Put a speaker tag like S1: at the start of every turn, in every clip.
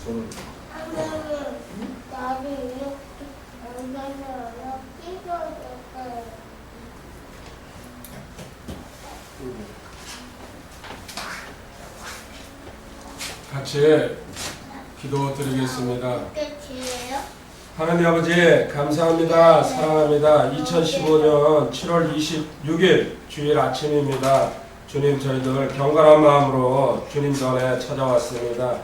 S1: 손을.
S2: 나를 이렇게 엉덩이로 끼워줄까요?
S3: 같이 기도 드리겠습니다.
S2: 끝이에요?
S3: 하나님 아버지 감사합니다. 사랑합니다. 2015년 7월 26일 주일 아침입니다. 주님, 저희들 경건한 마음으로 주님 전에 찾아왔습니다.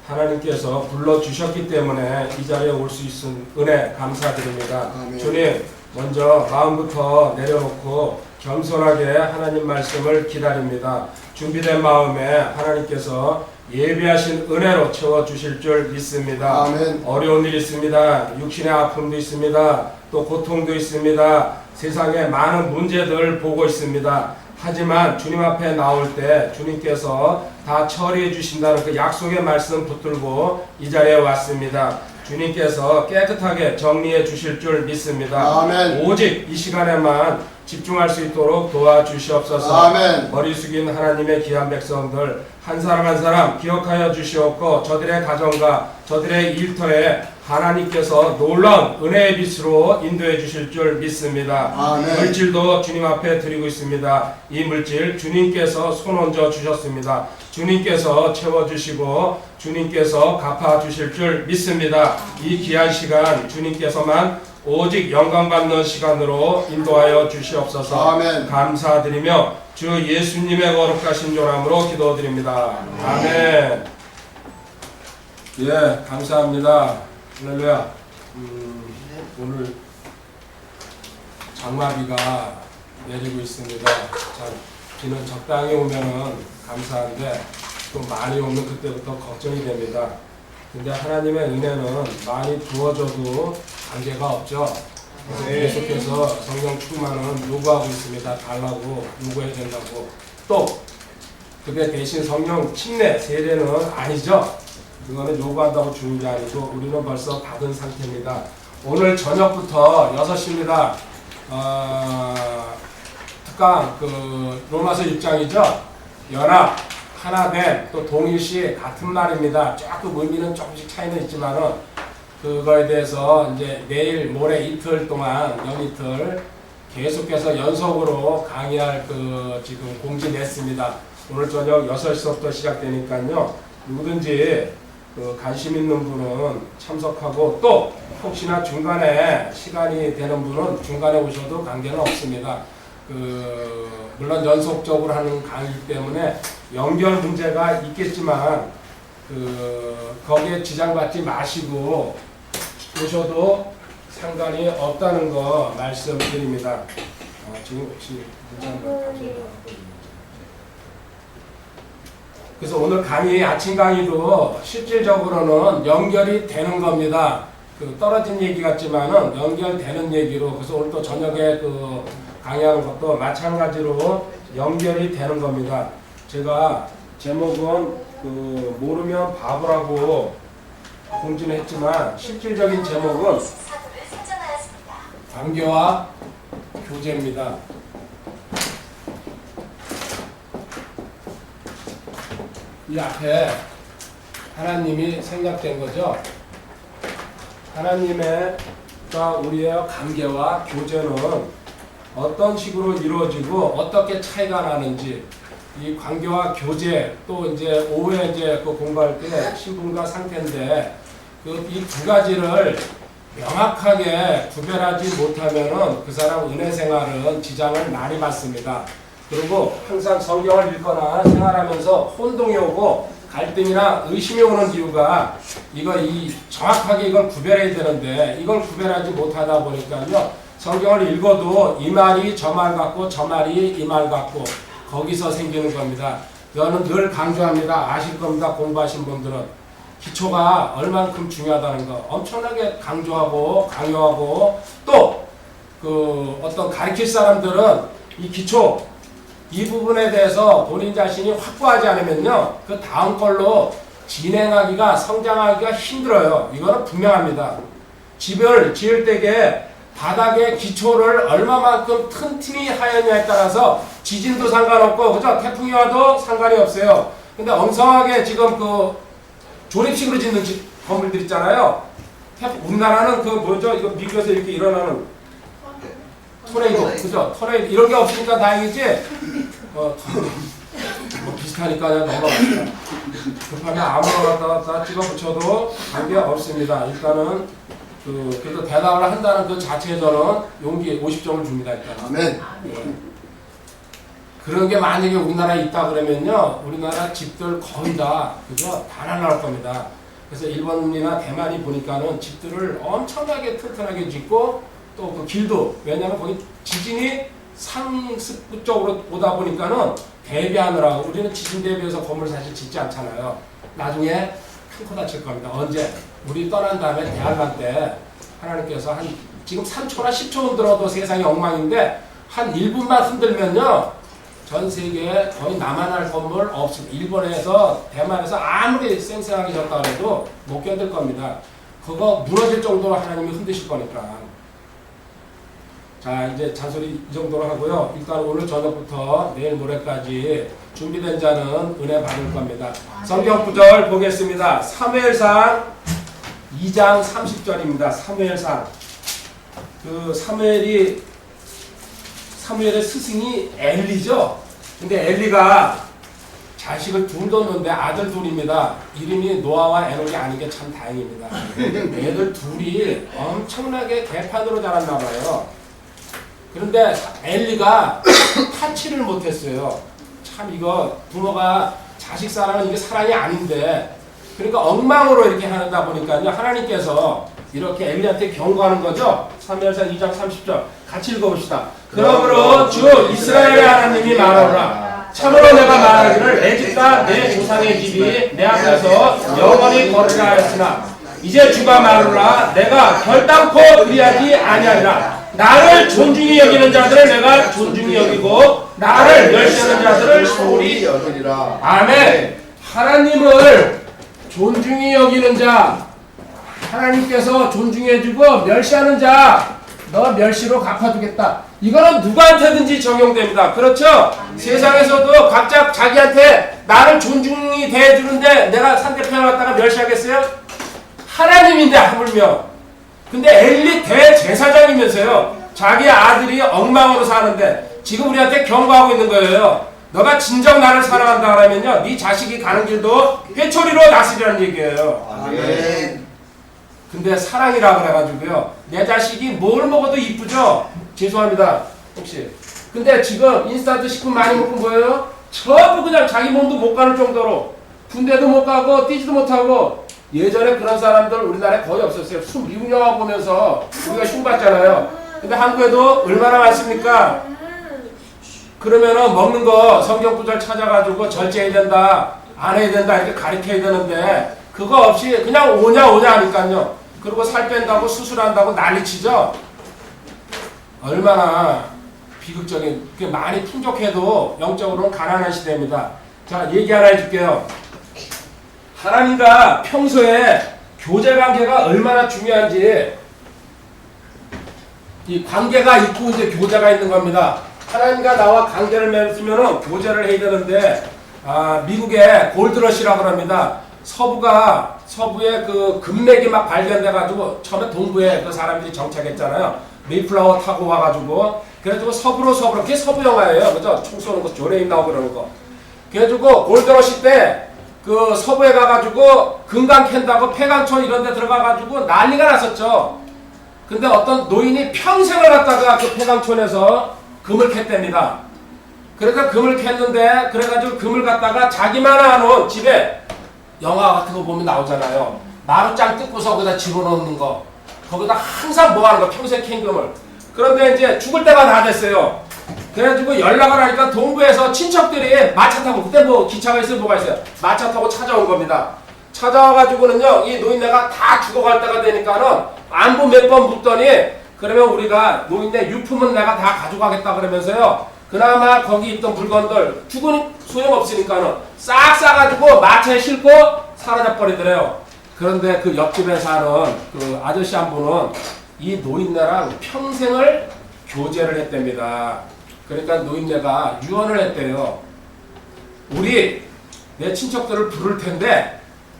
S3: 하나님께서 불러주셨기 때문에 이 자리에 올 수 있은 은혜 감사드립니다.
S1: 아멘.
S3: 주님, 먼저 마음부터 내려놓고 겸손하게 하나님 말씀을 기다립니다. 준비된 마음에 하나님께서 예비하신 은혜로 채워주실 줄 믿습니다.
S1: 아멘.
S3: 어려운 일이 있습니다. 육신의 아픔도 있습니다. 또 고통도 있습니다. 세상에 많은 문제들 보고 있습니다. 하지만 주님 앞에 나올 때 주님께서 다 처리해 주신다는 그 약속의 말씀 붙들고 이 자리에 왔습니다. 주님께서 깨끗하게 정리해 주실 줄 믿습니다.
S1: 아멘.
S3: 오직 이 시간에만 집중할 수 있도록 도와주시옵소서.
S1: 아멘.
S3: 머리 숙인 하나님의 귀한 백성들 한 사람 한 사람 기억하여 주시옵고 저들의 가정과 저들의 일터에 하나님께서 놀라운 은혜의 빛으로 인도해 주실 줄 믿습니다.
S1: 아멘.
S3: 물질도 주님 앞에 드리고 있습니다. 이 물질 주님께서 손 얹어 주셨습니다. 주님께서 채워주시고 주님께서 갚아주실 줄 믿습니다. 이 귀한 시간 주님께서만 오직 영광받는 시간으로 인도하여 주시옵소서.
S1: 아멘.
S3: 감사드리며 주 예수님의 거룩하신 조람으로 기도드립니다. 아멘. 예, 감사합니다. 할렐루야. 오늘 장마비가 내리고 있습니다. 참, 비는 적당히 오면은 감사한데 또 많이 오면 그때부터 걱정이 됩니다. 근데 하나님의 은혜는 많이 부어줘도 관계가 없죠. 그래서 계속해서 성령 충만은 요구하고 있습니다. 달라고 요구해야 된다고. 또 그게 대신 성령 침례 세례는 아니죠. 그거는 요구한다고 주는 게 아니고 우리는 벌써 받은 상태입니다. 오늘 저녁부터 6시입니다. 특강 로마서 6장이죠. 연합 하나됨 또 동일시 같은 말입니다. 조금 의미는 조금씩 차이는 있지만은 그거에 대해서 이제 내일 모레 이틀 동안 연이틀 계속해서 연속으로 강의할 지금 공지 냈습니다. 오늘 저녁 6시부터 시작되니까요. 누구든지 관심 있는 분은 참석하고 또 혹시나 중간에 시간이 되는 분은 중간에 오셔도 관계는 없습니다. 물론 연속적으로 하는 강의이기 때문에 연결 문제가 있겠지만 거기에 지장받지 마시고 오셔도 상관이 없다는 거 말씀드립니다. 지금 혹시 그래서 오늘 강의, 아침 강의도 실질적으로는 연결이 되는 겁니다. 떨어진 얘기 같지만은 연결되는 얘기로, 그래서 오늘 또 저녁에 강의하는 것도 마찬가지로 연결이 되는 겁니다. 제가 제목은 모르면 바보라고 공지는 했지만 실질적인 제목은 관계와 교제입니다. 이 앞에 하나님이 생각된 거죠. 하나님과 우리의 관계와 교제는 어떤 식으로 이루어지고 어떻게 차이가 나는지, 이 관계와 교제, 또 이제 오후에 이제 공부할 때 신분과 상태인데 이 두 가지를 명확하게 구별하지 못하면은 그 사람 은혜 생활은 지장을 많이 받습니다. 그리고 항상 성경을 읽거나 생활하면서 혼동이 오고 갈등이나 의심이 오는 이유가 정확하게 이걸 구별해야 되는데 이걸 구별하지 못하다 보니까요. 성경을 읽어도 이 말이 저 말 같고 저 말이 이 말 같고 거기서 생기는 겁니다. 저는 늘 강조합니다. 아실 겁니다. 공부하신 분들은. 기초가 얼만큼 중요하다는 거 엄청나게 강조하고 강요하고 또 어떤 가르칠 사람들은 이 기초 이 부분에 대해서 본인 자신이 확보하지 않으면요. 그 다음 걸로 진행하기가 성장하기가 힘들어요. 이거는 분명합니다. 집을 지을 때에 바닥의 기초를 얼마만큼 튼튼히 하였냐에 따라서 지진도 상관없고 그죠? 태풍이 와도 상관이 없어요. 근데 엉성하게 지금 조립식으로 짓는 집 건물들 있잖아요. 우리나라는 그 뭐죠? 이거 미국에서 이렇게 일어나는 토네이도, 그죠? 토네이도 이런 게 없으니까 다행이지. 뭐 비슷하니까 그냥 넘어갑니다. 급하면 아무거나 갖다 찍어 붙여도 관계 없습니다. 일단은 그래도 대답을 한다는 그 자체에 저는 용기 50점을 줍니다. 일단.
S1: 아멘.
S3: 예. 그런 게 만약에 우리나라에 있다 그러면요, 우리나라 집들 거의 다 그죠? 다 날아갈 겁니다. 그래서 일본이나 대만이 보니까는 집들을 엄청나게 튼튼하게 짓고 또 그 길도, 왜냐하면 거기 지진이 상습 쪽으로 오다 보니까는 대비하느라고, 우리는 지진 대비해서 건물 사실 짓지 않잖아요. 나중에 큰 코 다칠 겁니다. 언제? 우리 떠난 다음에 대한란 때 하나님께서 지금 3초나 10초 흔들어도 세상이 엉망인데 한 1분만 흔들면요, 전 세계에 거의 남한할 건물 없습니다. 일본에서 대만에서 아무리 쌩쌩하게 졌다 해도 못 견딜 겁니다. 그거 무너질 정도로 하나님이 흔드실 거니까. 자, 이제 잔소리 이 정도로 하고요. 일단 오늘 저녁부터 내일 모레까지 준비된 자는 은혜 받을 겁니다. 성경 구절 보겠습니다. 사무엘상 2장 30절입니다. 사무엘상. 사무엘의 스승이 엘리죠. 근데 엘리가 자식을 둘 뒀는데 아들 둘입니다. 이름이 노아와 에녹이 아닌 게 참 다행입니다. 애들 둘이 엄청나게 개판으로 자랐나 봐요. 그런데 엘리가 타치를 못했어요. 참 이거 부모가 자식 사랑은 이게 사랑이 아닌데, 그러니까 엉망으로 이렇게 하다 보니까요, 하나님께서 이렇게 엘리한테 경고하는 거죠. 사무엘상 2장 30절 같이 읽어봅시다. 그러므로 주 이스라엘의 하나님이 말하노라. 참으로 내가 말하기를 내 집과 내 조상의 집이 내 앞에서 영원히 거르라 하였으나 이제 주가 말하노라. 내가 결단코 그리하지 아니하리라. 나를 존중히 여기는 자들을 내가 존중히 여기고 나를 멸시하는 자들을 소홀히
S1: 여기리라.
S3: 아멘. 하나님을 존중히 여기는 자, 하나님께서 존중해주고 멸시하는 자, 너 멸시로 갚아주겠다. 이거는 누구한테든지 적용됩니다. 그렇죠? 세상에서도 각자 자기한테 나를 존중히 대해주는데 내가 상대편에 왔다가 멸시하겠어요? 하나님인데 하물며. 근데 엘리 대제사장이면서요, 자기 아들이 엉망으로 사는데 지금 우리한테 경고하고 있는 거예요. 너가 진정 나를 사랑한다 그러면요, 네 자식이 가는 길도 회초리로 다스리라는 얘기예요.
S1: 아멘.
S3: 근데 사랑이라 그래가지고요, 내 자식이 뭘 먹어도 이쁘죠? 죄송합니다, 혹시. 근데 지금 인스턴트 식품 많이 먹고 뭐예요? 전부 그냥 자기 몸도 못 가는 정도로 군대도 못 가고 뛰지도 못하고. 예전에 그런 사람들 우리나라에 거의 없었어요. 미국 영화 보면서 우리가 흉봤잖아요. 근데 한국에도 얼마나 많습니까? 그러면은 먹는 거 성경 구절 찾아가지고 절제해야 된다, 안 해야 된다 이렇게 가르쳐야 되는데 그거 없이 그냥 오냐 하니까요. 그리고 살 뺀다고 수술한다고 난리치죠. 얼마나 비극적인, 많이 풍족해도 영적으로는 가난한 시대입니다. 자, 얘기 하나 해줄게요. 하나님과 평소에 교제 관계가 얼마나 중요한지, 이 관계가 있고 이제 교제가 있는 겁니다. 하나님과 나와 관계를 맺으면 교제를 해야 되는데, 미국의 골드러시라고 합니다. 서부에 그 금맥이 막 발견돼가지고 처음에 동부에 그 사람들이 정착했잖아요. 메이플라워 타고 와가지고, 그래가지고 서부로 그게 서부 영화예요. 그죠? 총 쏘는 거, 조레임 나오고 그러는 거. 그래가지고 골드러시 때 그 서부에 가가지고 금강 캔다고 폐광촌 이런 데 들어가가지고 난리가 났었죠. 근데 어떤 노인이 평생을 갖다가 그 폐광촌에서 금을 캤답니다. 그러니까 금을 캤는데, 그래가지고 금을 갖다가 자기만 아는 집에, 영화 같은 거 보면 나오잖아요. 마루장 뜯고서 거기다 집어넣는 거. 거기다 항상 뭐 하는 거, 평생 캔 금을. 그런데 이제 죽을 때가 다 됐어요. 그래가지고 연락을 하니까 동부에서 친척들이 마차 타고, 그때 뭐 기차가 있어요, 뭐가 있어요? 마차 타고 찾아온 겁니다. 찾아와가지고는요, 이 노인네가 다 죽어갈 때가 되니까는 안부 몇 번 묻더니, 그러면 우리가 노인네 유품은 내가 다 가져가겠다 그러면서요, 그나마 거기 있던 물건들, 죽은 소용없으니까는 싹 싸가지고 마차에 싣고 사라져버리더래요. 그런데 그 옆집에 사는 그 아저씨 한 분은 이 노인네랑 평생을 교제를 했답니다. 그러니까 노인네가 유언을 했대요. 우리 내 친척들을 부를 텐데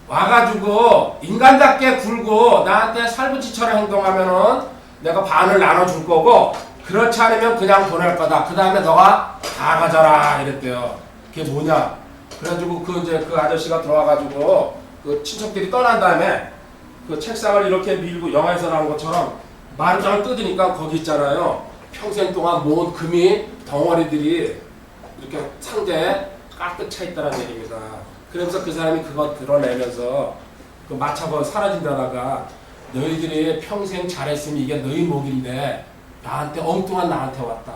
S3: 와가지고 인간답게 굴고 나한테 살부치처럼 행동하면은 내가 반을 나눠줄 거고, 그렇지 않으면 그냥 보낼 거다. 그 다음에 너가 다 가져라 이랬대요. 그게 뭐냐? 그래가지고 그 아저씨가 들어와가지고 그 친척들이 떠난 다음에 그 책상을 이렇게 밀고 영화에서 나온 것처럼 마루장을 뜯으니까 거기 있잖아요. 평생 동안 모은 금이 덩어리들이 이렇게 상자에 가득 차 있다는 얘기입니다. 그러면서 그 사람이 그거 드러내면서 그 마차가 사라진다다가 너희들이 평생 잘했으면 이게 너희 목인데 나한테 엉뚱한 나한테 왔다.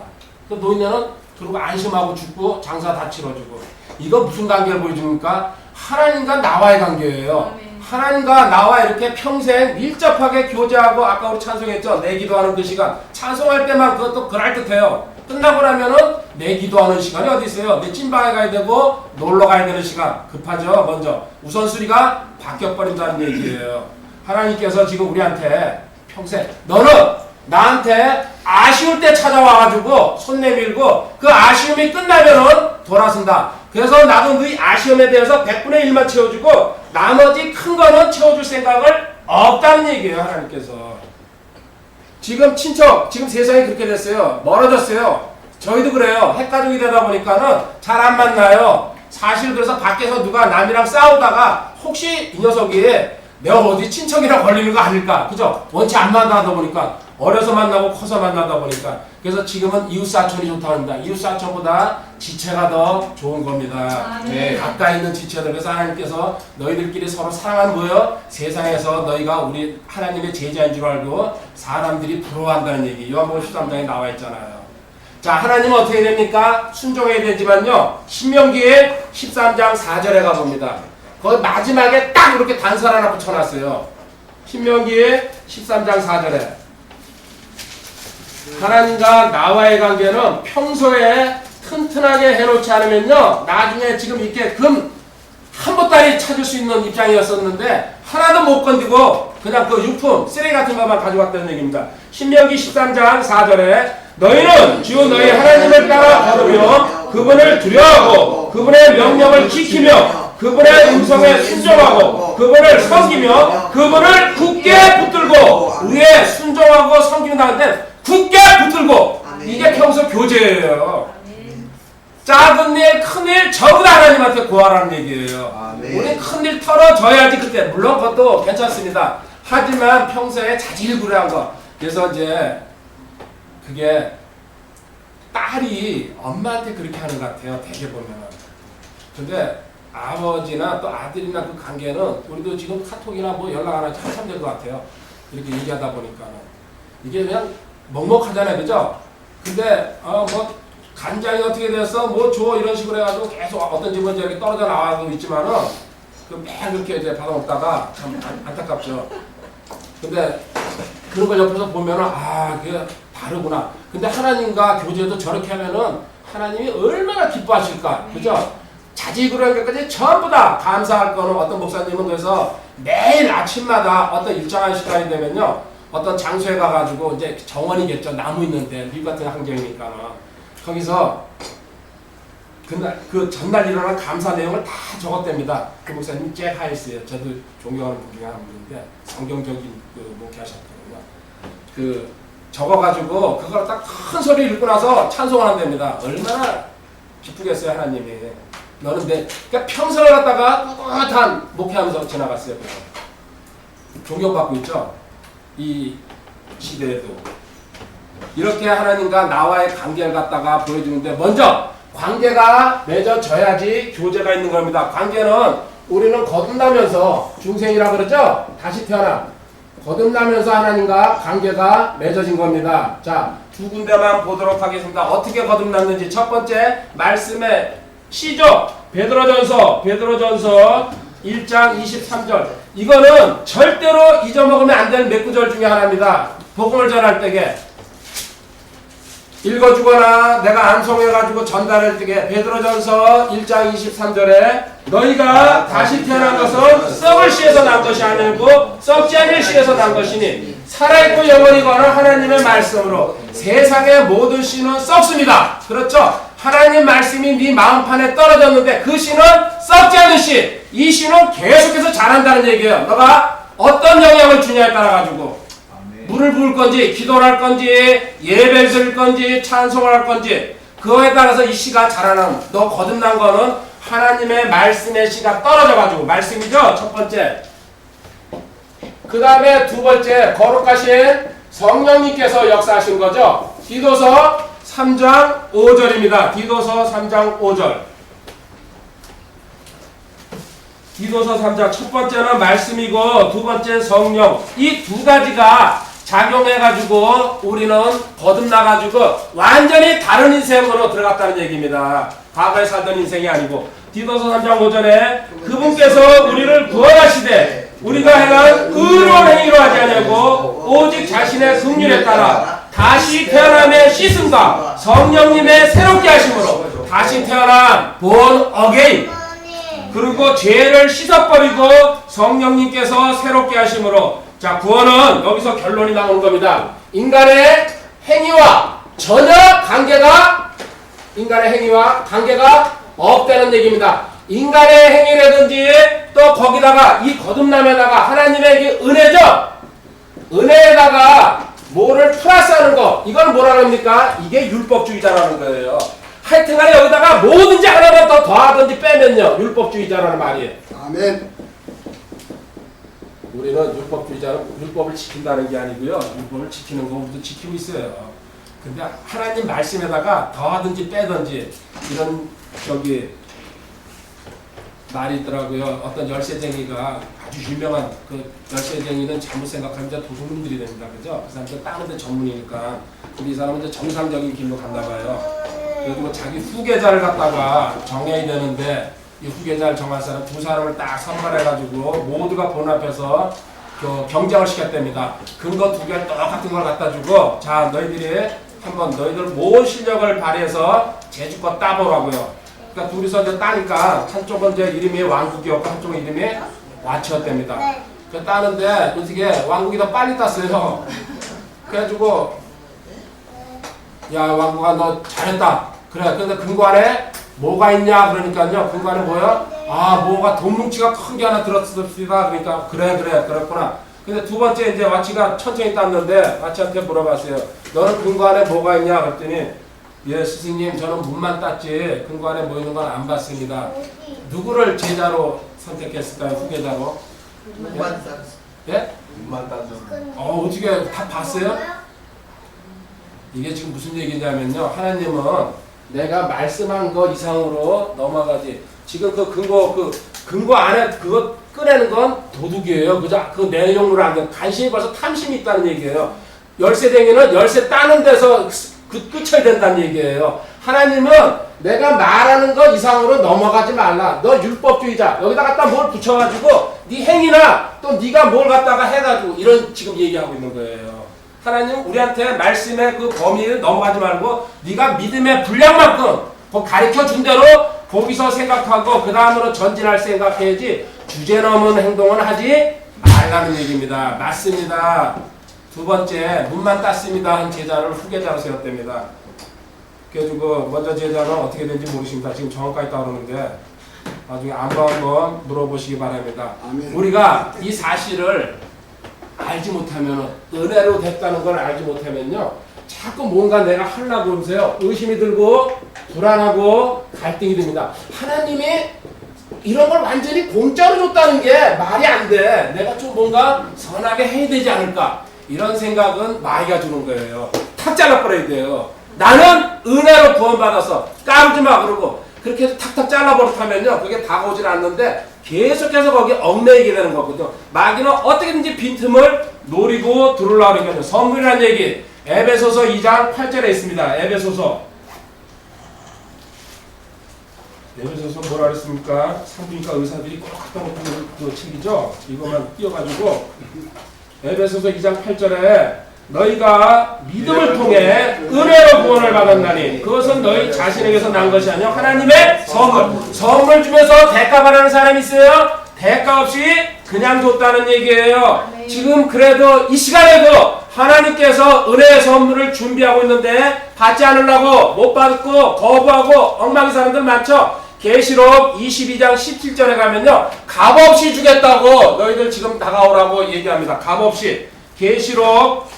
S3: 그 노인네는 그러고 안심하고 죽고 장사 다 치러주고. 이거 무슨 관계를 보여줍니까? 하나님과 나와의 관계예요. 하나님과 나와 이렇게 평생 밀접하게 교제하고, 아까 우리 찬송했죠? 내 기도하는 그 시간. 찬송할 때만 그것도 그럴듯해요. 끝나고 나면은 내 기도하는 시간이 어디 있어요? 내 찐방에 가야 되고 놀러 가야 되는 시간. 급하죠. 먼저 우선순위가 바뀌어버린다는 얘기예요. 하나님께서 지금 우리한테 평생 너는 나한테 아쉬울 때 찾아와가지고 손 내밀고 그 아쉬움이 끝나면은 돌아선다. 그래서 나도 너희 아쉬움에 대해서 100분의 1만 채워주고 나머지 큰 거는 채워줄 생각을 없다는 얘기예요. 하나님께서. 지금 친척, 지금 세상이 그렇게 됐어요. 멀어졌어요. 저희도 그래요. 핵가족이 되다 보니까는 잘 안 만나요. 사실 그래서 밖에서 누가 남이랑 싸우다가 혹시 이 녀석이 내가 어디 친척이랑 걸리는 거 아닐까? 그죠? 원체 안 만나다 보니까, 어려서 만나고 커서 만나다 보니까. 그래서 지금은 이웃사촌이 좋다고 합니다. 이웃사촌보다 지체가 더 좋은 겁니다. 네, 가까이 있는 지체들. 그래서 하나님께서 너희들끼리 서로 사랑하는 거예요. 세상에서 너희가 우리 하나님의 제자인 줄 알고 사람들이 부러워한다는 얘기. 요한복음 13장에 나와 있잖아요. 자, 하나님은 어떻게 됩니까? 순종해야 되지만요. 신명기의 13장 4절에 가봅니다. 거기 마지막에 딱 이렇게 단서 하나 붙여놨어요. 신명기의 13장 4절에 하나님과 나와의 관계는 평소에 튼튼하게 해놓지 않으면요, 나중에 지금 이렇게 금 한 보따리 찾을 수 있는 입장이었었는데 하나도 못 건드고 그냥 그 유품, 쓰레기 같은 것만 가져왔다는 얘기입니다. 신명기 13장 4절에 너희는 주 너희 하나님을 따라 걸으며 그분을 두려워하고 그분의 명령을 지키며 그분의 음성에 순종하고 그분을 섬기며 그분을 굳게 붙들고, 위에 순종하고 섬긴다는데 굳게 붙들고, 이게 평소 교제예요. 작은 일, 큰 일 전부 다 하나님한테 구하라는 얘기예요. 우리 큰 일 털어줘야지 그때. 물론 그것도 괜찮습니다. 하지만 평소에 자질구레한 거. 그래서 이제 그게 딸이 엄마한테 그렇게 하는 것 같아요. 대개 보면은. 근데 아버지나 또 아들이나 그 관계는 우리도 지금 카톡이나 뭐 연락 안 하지 한참 될 것 같아요. 이렇게 얘기하다 보니까는. 이게 그냥 먹먹하잖아요. 그죠? 근데, 뭐, 간장이 어떻게 됐어? 뭐 줘? 이런 식으로 해가지고 계속 어떤 집은 이렇게 떨어져 나가고 있지만은, 매일 그렇게 이제 받아먹다가 참 안타깝죠. 근데 그런 걸 옆에서 보면은, 아, 그게 다르구나. 근데 하나님과 교제도 저렇게 하면은 하나님이 얼마나 기뻐하실까. 그죠? 자질구레한 것까지 전부 다 감사할 거는, 어떤 목사님은 그래서 매일 아침마다 어떤 일정한 시간이 되면요, 어떤 장소에 가가지고 이제 정원이겠죠. 나무 있는데, 미국 같은 환경이니까. 거기서 그날, 그 전날 일어난 감사 내용을 다 적었답니다. 그 목사님 잭 하이스예요. 저도 존경하는 분 중에 한 분인데 성경적인 그 목회하셨거든요. 그 적어가지고 그걸 딱 큰 소리 읽고 나서 찬송을 한답니다. 얼마나 기쁘겠어요, 하나님이. 너는 내, 그러니까 평생을 갖다가 꿋꿋한 목회하면서 지나갔어요. 그래서 존경받고 있죠. 이 시대에도. 이렇게 하나님과 나와의 관계를 갖다가 보여주는데, 먼저 관계가 맺어져야지 교제가 있는 겁니다. 관계는 우리는 거듭나면서, 중생이라 그러죠? 다시 태어나 거듭나면서 하나님과 관계가 맺어진 겁니다. 자, 두 군데만 보도록 하겠습니다. 어떻게 거듭났는지. 첫 번째 말씀의 시죠. 베드로전서 1장 23절. 이거는 절대로 잊어먹으면 안 되는 몇 구절 중에 하나입니다. 복음을 전할 때에 읽어주거나 내가 암송해가지고 전달할 때에, 베드로전서 1장 23절에 너희가 다시 태어난 것은 썩을 씨에서 난 것이 아니고 썩지 않을 씨에서 난 것이니 살아있고 영원히 거는 하나님의 말씀으로 세상의 모든 씨는 썩습니다. 그렇죠? 하나님 말씀이 네 마음판에 떨어졌는데 그 씨는 썩지 않은 씨. 이 씨는 계속해서 자란다는 얘기예요. 너가 어떤 영향을 주냐에 따라 가지고 물을 부을 건지 기도를 할 건지 예배를 드릴 건지 찬송을 할 건지 그거에 따라서 이 씨가 자라는 너 거듭난 거는 하나님의 말씀의 씨가 떨어져 가지고 말씀이죠. 첫 번째. 그 다음에 두 번째 거룩하신 성령님께서 역사하신 거죠. 디도서 3장 5절입니다. 디도서 3장 5절. 디도서 3장 첫 번째는 말씀이고 두 번째 성령. 이 두 가지가 작용해가지고 우리는 거듭나가지고 완전히 다른 인생으로 들어갔다는 얘기입니다. 과거에 살던 인생이 아니고 디도서 3장 5절에 그분께서 우리를 구원하시되 우리가 행한 의로운 행위로 하지 아니하고 오직 자신의 긍휼에 따라 다시 태어남의 씻음과 성령님의 새롭게 하심으로 다시 태어난 born again 그리고 죄를 씻어버리고 성령님께서 새롭게 하심으로 자 구원은 여기서 결론이 나오는 겁니다. 인간의 행위와 전혀 관계가 없다는 얘기입니다. 인간의 행위라든지 또 거기다가 이 거듭남에다가 하나님의 이 은혜죠. 은혜에다가 뭐를 플러스하는 거 이건 뭐라 합니까? 이게 율법주의자라는 거예요. 하여튼간에 여기다가 뭐든지 하나만 더 더하든지 빼면요 율법주의자라는 말이에요.
S1: 아멘.
S3: 우리는 율법주의자는 율법을 지킨다는 게 아니고요. 율법을 지키는 거 우리도 지키고 있어요. 근데 하나님 말씀에다가 더하든지 빼든지 이런 말이 있더라고요. 어떤 열쇠쟁이가 아주 유명한 그 열쇠쟁이는 잘못 생각하면 도둑놈들이 됩니다. 그죠? 그 사람들 다른 데 전문이니까. 근데 이 사람은 이제 정상적인 길로 갔나 봐요. 그리고 자기 후계자를 갖다가 정해야 되는데 이 후계자를 정할 사람 두 사람을 딱 선발해가지고 모두가 본 앞에서 경쟁을 시켰답니다. 근거 두 개 똑같은 걸 갖다 주고 자 너희들이 한번 너희들 뭔 실력을 발휘해서 제주껏 따보라고요. 그러니까 둘이서 이제 따니까 한쪽은 이제 이름이 왕국이었고 한쪽은 이름이 와치였답니다. 그 따는데 어떻게 왕국이 더 빨리 땄어요. 그래가지고 야 왕국아 너 잘했다. 그래 근데 근거 안에 뭐가 있냐 그러니까요. 근거 안에 뭐야? 아 뭐가 돈 뭉치가 큰 게 하나 들었습니다. 그러니까 그래 그렇구나. 근데 두 번째 이제 와치가 천천히 땄는데 와치한테 물어봤어요. 너는 근거 안에 뭐가 있냐 그랬더니 예 스승님 저는 문만 땄지 근거 안에 뭐 있는 건 안 봤습니다. 누구를 제자로 선택했을까요? 후계자로?
S1: 문만 땄어.
S3: 예?
S1: 문만 땄어.
S3: 어떻게 다 봤어요? 이게 지금 무슨 얘기냐면요. 하나님은 내가 말씀한 거 이상으로 넘어가지. 지금 근거 안에 그거 꺼내는 건 도둑이에요. 그죠? 그 내용으로 안 돼. 관심이 벌써 탐심이 있다는 얘기예요. 열쇠쟁이는 열쇠 따는 데서 끝쳐야 된다는 얘기예요. 하나님은 내가 말하는 거 이상으로 넘어가지 말라. 너 율법주의자. 여기다 갖다 뭘 붙여가지고 네 행위나 또 네가 뭘 갖다가 해가지고 이런 지금 얘기하고 있는 거예요. 하나님 우리한테 말씀의 그 범위를 넘어가지 말고 네가 믿음의 분량만큼 가르쳐 준 대로 거기서 생각하고 그 다음으로 전진할 생각해야지 주제 넘은 행동은 하지 말라는 얘기입니다. 맞습니다. 두 번째 문만 땄습니다 한 제자를 후계자로 세웠답니다. 그래가지고 먼저 제자는 어떻게 된지 모르십니다. 지금 정확하게 따르는데 나중에 한번 물어보시기 바랍니다.
S1: 아멘.
S3: 우리가 이 사실을 알지 못하면 은혜로 됐다는 걸 알지 못하면요 자꾸 뭔가 내가 하려고 그러세요. 의심이 들고 불안하고 갈등이 됩니다. 하나님이 이런 걸 완전히 공짜로 줬다는 게 말이 안 돼. 내가 좀 뭔가 선하게 해야 되지 않을까 이런 생각은 마귀가 주는 거예요. 탁 잘라버려야 돼요. 나는 은혜로 구원받아서 까불지 마 그러고 그렇게 해서 탁탁 잘라버릇하면요 그게 다가오질 않는데 계속해서 거기 얽매이게 되는 거거든요. 마귀는 어떻게든지 빈틈을 노리고 들어오려고 그러거든요. 선물이라는 얘기 에베소서 2장 8절에 있습니다. 에베소서 뭐라 그랬습니까? 산부인과 의사들이 꼭 갖다 놓는 그 책이죠. 이거만 띄워가지고 에베소서 2장 8절에 너희가 믿음을 통해 은혜로 구원을 받았나니 그것은 너희 자신에게서 난 것이 아니요 하나님의 선물 주면서 대가 받는 사람이 있어요? 대가 없이 그냥 줬다는 얘기예요. 지금 그래도 이 시간에도 하나님께서 은혜의 선물을 준비하고 있는데 받지 않으려고 못 받고 거부하고 엉망인 사람들 많죠. 계시록 22장 17절에 가면요, 값없이 주겠다고 너희들 지금 다가오라고 얘기합니다. 값없이. 계시록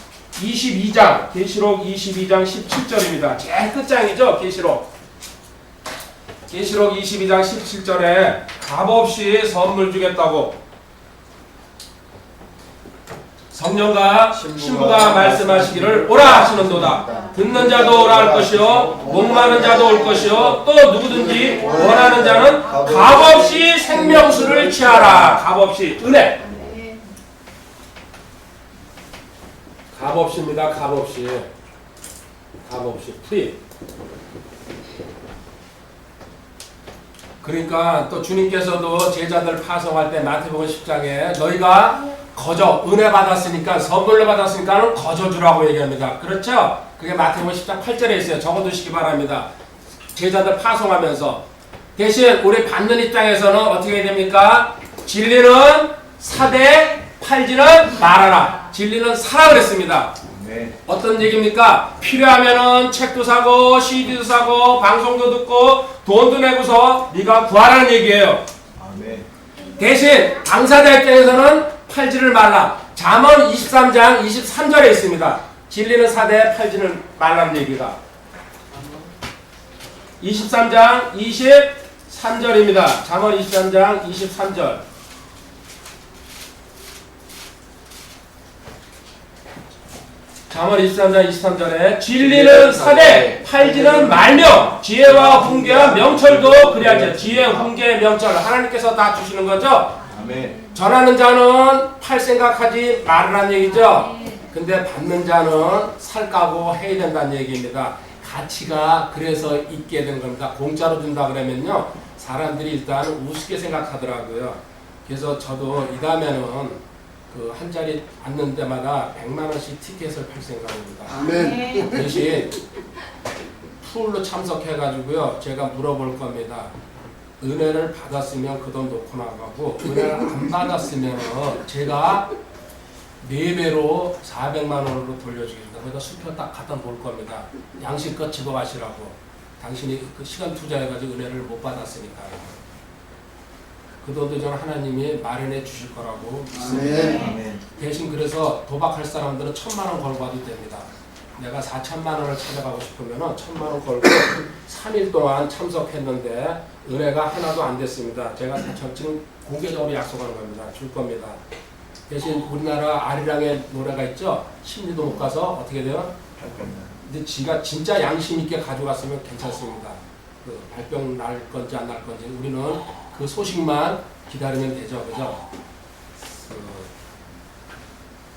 S3: 22장 17절입니다. 제일 끝장이죠. 계시록 22장 17절에 값없이 선물 주겠다고 성령과 신부가 말씀하시기를 오라 하시는도다. 듣는 자도 오라 할 것이요 목마른 자도 올 것이요 또 누구든지 원하는 자는 값없이 생명수를 취하라. 값없이. 은혜. 값없이입니다. 값없이. 값없이. 프리. 그러니까 또 주님께서도 제자들 파송할 때 마태복음 10장에 너희가 거저 은혜 받았으니까 선물로 받았으니까는 거저 주라고 얘기합니다. 그렇죠? 그게 마태복음 10장 8절에 있어요. 적어두시기 바랍니다. 제자들 파송하면서. 대신 우리 받는 입장에서는 어떻게 해야 됩니까? 진리는 사되 팔지는 말아라. 진리는 사라 그랬습니다.
S1: 네.
S3: 어떤 얘기입니까? 필요하면은 책도 사고 CD도 사고 방송도 듣고 돈도 내고서 네가 구하라는 얘기예요.
S1: 아멘.
S3: 대신 당사자 입장에서는 팔지를 말라. 잠언 23장 23절에 있습니다. 진리는 사되 팔지는 말라는 얘기가. 23장 23절입니다. 잠언 23장 23절. 잠언 23장 23절에 진리는 사되 팔지는 말며 지혜와 훈계와 명철도 그리하지. 지혜, 훈계, 명철 하나님께서 다 주시는 거죠.
S1: 아멘.
S3: 전하는 자는 팔 생각하지 말으란 얘기죠. 근데 받는 자는 살까고 해야 된다는 얘기입니다. 가치가 그래서 있게 된 겁니다. 공짜로 준다 그러면요, 사람들이 일단 우습게 생각하더라고요. 그래서 저도 이 다음에는 그 한 자리 앉는 데마다 100만 원씩 티켓을 팔 생각입니다.
S1: 아멘.
S3: 대신 풀로 참석해가지고요, 제가 물어볼 겁니다. 은혜를 받았으면 그 돈 놓고 나가고, 은혜를 안 받았으면 제가 4배로 400만 원으로 돌려주겠습니다. 그러니까 수표 딱 갖다 놓을 겁니다. 양심껏 집어가시라고. 당신이 그 시간 투자해가지고 은혜를 못 받았으니까요. 그 돈도 저는 하나님이 마련해 주실 거라고 믿습니다.
S1: 아멘.
S3: 대신 그래서 도박할 사람들은 1000만 원 걸고 와도 됩니다. 내가 4천만 원을 찾아가고 싶으면 1000만 원 걸고 3일 동안 참석했는데 은혜가 하나도 안 됐습니다. 제가 지금 공개적으로 약속하는 겁니다. 줄 겁니다. 대신 우리나라 아리랑의 노래가 있죠. 심리도 못 가서 어떻게 돼요? 근데 지가 진짜 양심 있게 가져갔으면 괜찮습니다. 그 발병 날 건지 안 날 건지 우리는 그 소식만 기다리면 되죠, 그죠?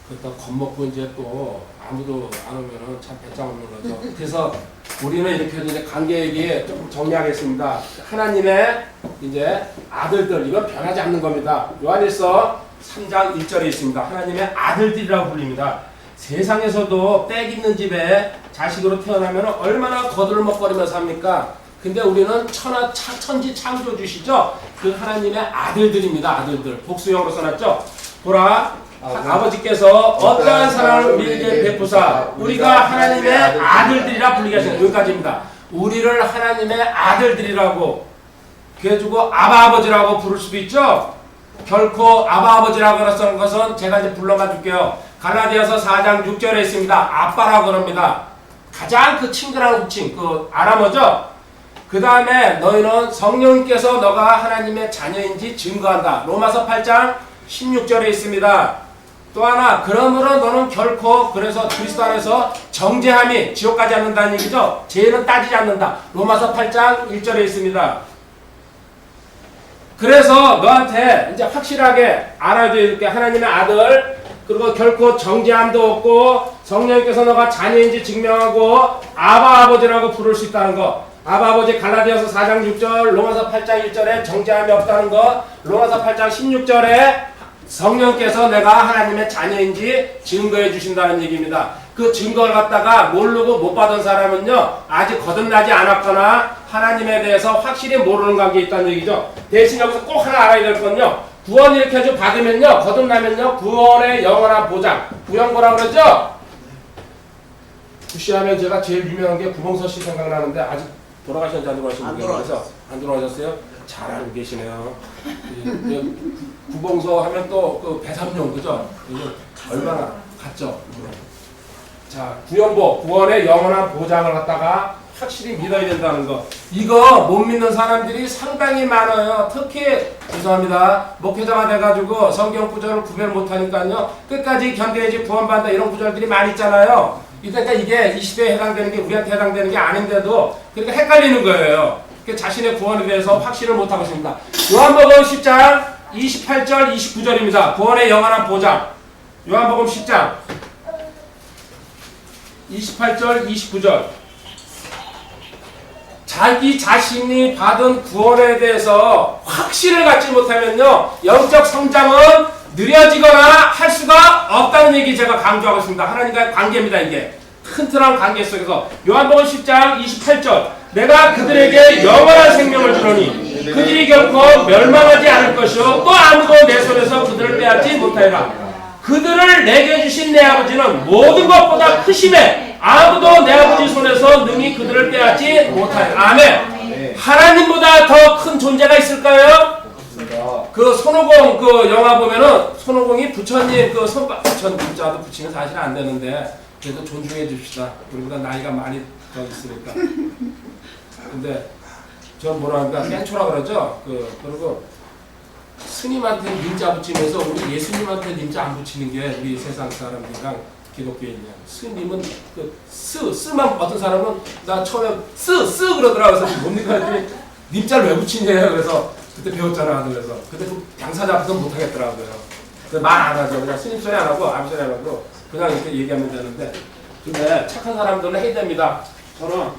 S3: 그렇다 겁먹고 이제 또 아무도 안 오면은 참 배짱 없는 거죠. 그래서 우리는 이렇게 이제 관계 얘기 좀 정리하겠습니다. 하나님의 이제 아들들, 이건 변하지 않는 겁니다. 요한일서 3장 1절에 있습니다. 하나님의 아들들이라고 불립니다. 세상에서도 빽 있는 집에 자식으로 태어나면 얼마나 거들먹거리면서 삽니까? 근데 우리는 천지 창조주시죠? 그 하나님의 아들들입니다. 아들들. 복수형으로 써놨죠? 보라, 아버지께서 어떠한 사랑을 우리에게 베푸사 우리가 하나님의 아들들이라 불리게 하시는 여기까지입니다. 우리를 하나님의 아들들이라고 그래가지고 아바 아버지라고 부를 수도 있죠? 결코 아바 아버지라고 쓰는 것은 제가 이제 불러만 줄게요. 갈라디아서 4장 6절에 있습니다. 아빠라고 그럽니다. 가장 그 친근한 호칭, 그 아람어죠? 그 다음에 너희는 성령님께서 너가 하나님의 자녀인지 증거한다. 로마서 8장 16절에 있습니다. 또 하나, 그러므로 너는 결코 그래서 그리스도 안에서 정죄함이 지옥 가지 않는다는 얘기죠. 죄는 따지지 않는다. 로마서 8장 1절에 있습니다. 그래서 너한테 이제 확실하게 알아줘야 될 게 하나님의 아들, 그리고 결코 정죄함도 없고 성령님께서 너가 자녀인지 증명하고 아바 아버지라고 부를 수 있다는 거. 아바 아버지 갈라디아서 4장 6절, 로마서 8장 1절에 정죄함이 없다는 거, 로마서 8장 16절에 성령께서 내가 하나님의 자녀인지 증거해 주신다는 얘기입니다. 그 증거를 갖다가 모르고 못 받은 사람은요, 아직 거듭나지 않았거나 하나님에 대해서 확실히 모르는 관계에 있다는 얘기죠. 대신 여기서 꼭 하나 알아야 될 건요, 구원 이렇게 해서 받으면요, 거듭나면요, 구원의 영원한 보장, 구원고라고 그러죠? 구씨하면 제가 제일 유명한 게 구봉서 씨 생각나는데 아직 돌아가셨는지 안 돌아가셨는지
S1: 안
S3: 모르겠어서 안 돌아가셨어요? 잘 알고 계시네요. 예, 구봉서 하면 또 그 배삼룡 그죠? 이게 얼마나 갔죠? 자, 구원보, 구원의 영원한 보장을 갖다가 확실히 믿어야 된다는 거. 이거 못 믿는 사람들이 상당히 많아요. 특히 죄송합니다. 목회자가 돼가지고 성경 구절을 구별 못하니까요. 끝까지 견뎌야지 구원받는다 이런 구절들이 많이 있잖아요. 그러니까 이게 이 시대에 해당되는 게 우리한테 해당되는 게 아닌데도 그러니까 헷갈리는 거예요. 자신의 구원에 대해서 확신을 못하고 있습니다. 요한복음 10장 28절 29절입니다. 구원의 영원한 보장. 요한복음 10장 28절 29절. 자기 자신이 받은 구원에 대해서 확신을 갖지 못하면요 영적 성장은 느려지거나 할 수가 없다는 얘기 제가 강조하고 있습니다. 하나님과의 관계입니다. 이게 튼튼한 관계 속에서 요한복음 10장 28절 내가 그들에게 영원한 생명을 주노니 그들이 결코 멸망하지 않을 것이요 또 아무도 내 손에서 그들을 빼앗지 못하리라. 그들을 내게 주신 내 아버지는 모든 것보다 크심에 아무도 내 아버지 손에서 능히 그들을 빼앗지 못하리. 아멘. 하나님보다 더 큰 존재가 있을까요? 그 손오공 그 영화 보면은 손오공이 부처님 그 손바 부처님 자도 붙이면 사실 안 되는데 그래도 존중해 줍시다. 우리보다 나이가 많이 더 있으니까. 근데 전 뭐라 하니까 땡초라 그러죠. 그리고 스님한테 님자 붙이면서 우리 예수님한테 님자 안 붙이는 게 우리 세상 사람들이랑 기독교인이야. 스님은 스만 어떤 사람은 나 처음에 쓰 그러더라. 그래서 뭡니까 했더니 님자를 왜 붙이냐. 그래서 그때 배웠잖아 아들에서. 근데 그 당사자 앞에서 못 하겠더라고요. 말 안 하죠. 그냥 스님 소리 안 하고 아무 소리 안 하고 그냥 이렇게 얘기하면 되는데. 근데 착한 사람들은 해야 됩니다. 저는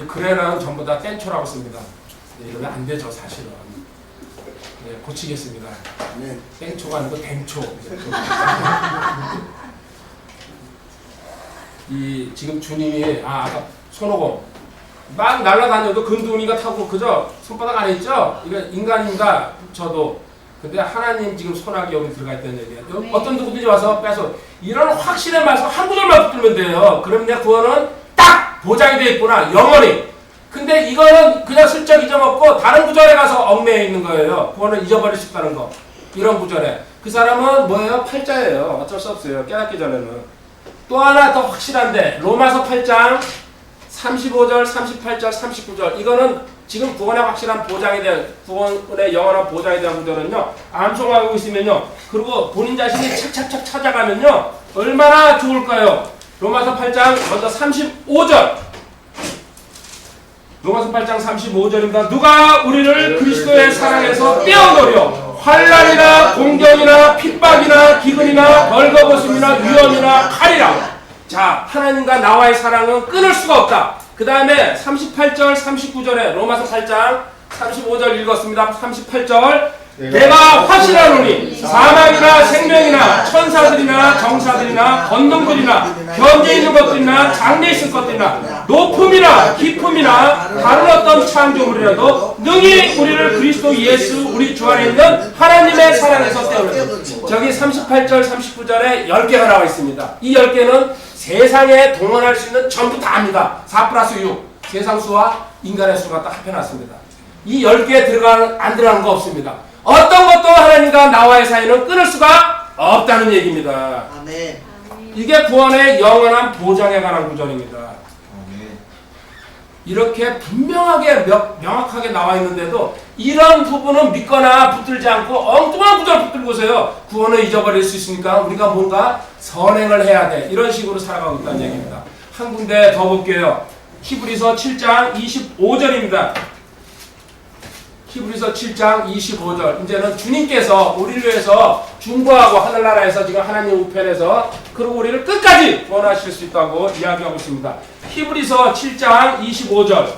S3: 그래는 전부 다 땡초라고 씁니다. 이러면 안 되죠 사실은. 네, 고치겠습니다.
S1: 네.
S3: 땡초가 아니고 댕초. 이 지금 주님이 아까 손오공 막 날아다녀도 금둥이가 타고 그저 손바닥 안에 있죠. 이거 인간인가 저도. 근데 하나님 지금 손아귀 여기 들어가 있다는 얘기예요. 네. 어떤 누구든지 와서 빼서 이런 확신의 말씀 한 구절만 붙들면 돼요. 그러면 내 구원은 딱 보장이 되어 있구나 영원히. 근데 이거는 그냥 슬쩍 잊어먹고 다른 구절에 가서 얽매여 있는 거예요. 구원을 잊어버릴 수 있다는 거. 이런 구절에. 그 사람은 뭐예요? 팔자예요. 어쩔 수 없어요. 깨닫기 전에는. 또 하나 더 확실한데 로마서 8장 35절, 38절, 39절. 이거는 지금 구원의 확실한 보장에 대한 구원의 영원한 보장에 대한 구절은요. 암송하고 있으면요. 그리고 본인 자신이 착착착 찾아가면요. 얼마나 좋을까요? 로마서 8장 먼저 35절. 로마서 8장 35절입니다. 누가 우리를 그리스도의 사랑에서 떼어놓으려 환난이나 공경이나 핍박이나 기근이나 벌거벗음이나 위험이나 칼이라. 자, 하나님과 나와의 사랑은 끊을 수가 없다. 그 다음에 38절 39절에 로마서 8장 35절 읽었습니다. 38절 내가 확실하노니 사망이나 생명이나 천사들이나 정사들이나 권능들이나 현재 있는 것들이나 장래 있을 것들이나 높음이나 깊음이나 다른 어떤 창조물이라도 능히 우리를 그리스도 예수 우리 주 안에 있는 하나님의 사랑에서 떼어내라. 저기 38절 39절에 10개가 나와 있습니다. 이 10개는 세상에 동원할 수 있는 전부 다 합니다. 4+6 세상 수와 인간의 수가 딱 합해놨습니다. 이 10개에 안 들어가는 거 없습니다. 어떤 것도 하나님과 나와의 사이는 끊을 수가 없다는 얘기입니다.
S1: 아멘.
S3: 이게 구원의 영원한 보장에 관한 구절입니다.
S1: 아멘.
S3: 이렇게 분명하게 명확하게 나와 있는데도 이런 부분은 믿거나 붙들지 않고 엉뚱한 구절 붙들고서요. 구원을 잊어버릴 수 있으니까 우리가 뭔가 선행을 해야 돼. 이런 식으로 살아가고 있다는 얘기입니다. 한 군데 더 볼게요. 히브리서 7장 25절입니다. 히브리서 7장 25절. 이제는 주님께서 우리를 위해서 중보하고 하늘나라에서 지금 하나님 우편에서 그리고 우리를 끝까지 구원하실 수 있다고 이야기하고 있습니다. 히브리서 7장 25절.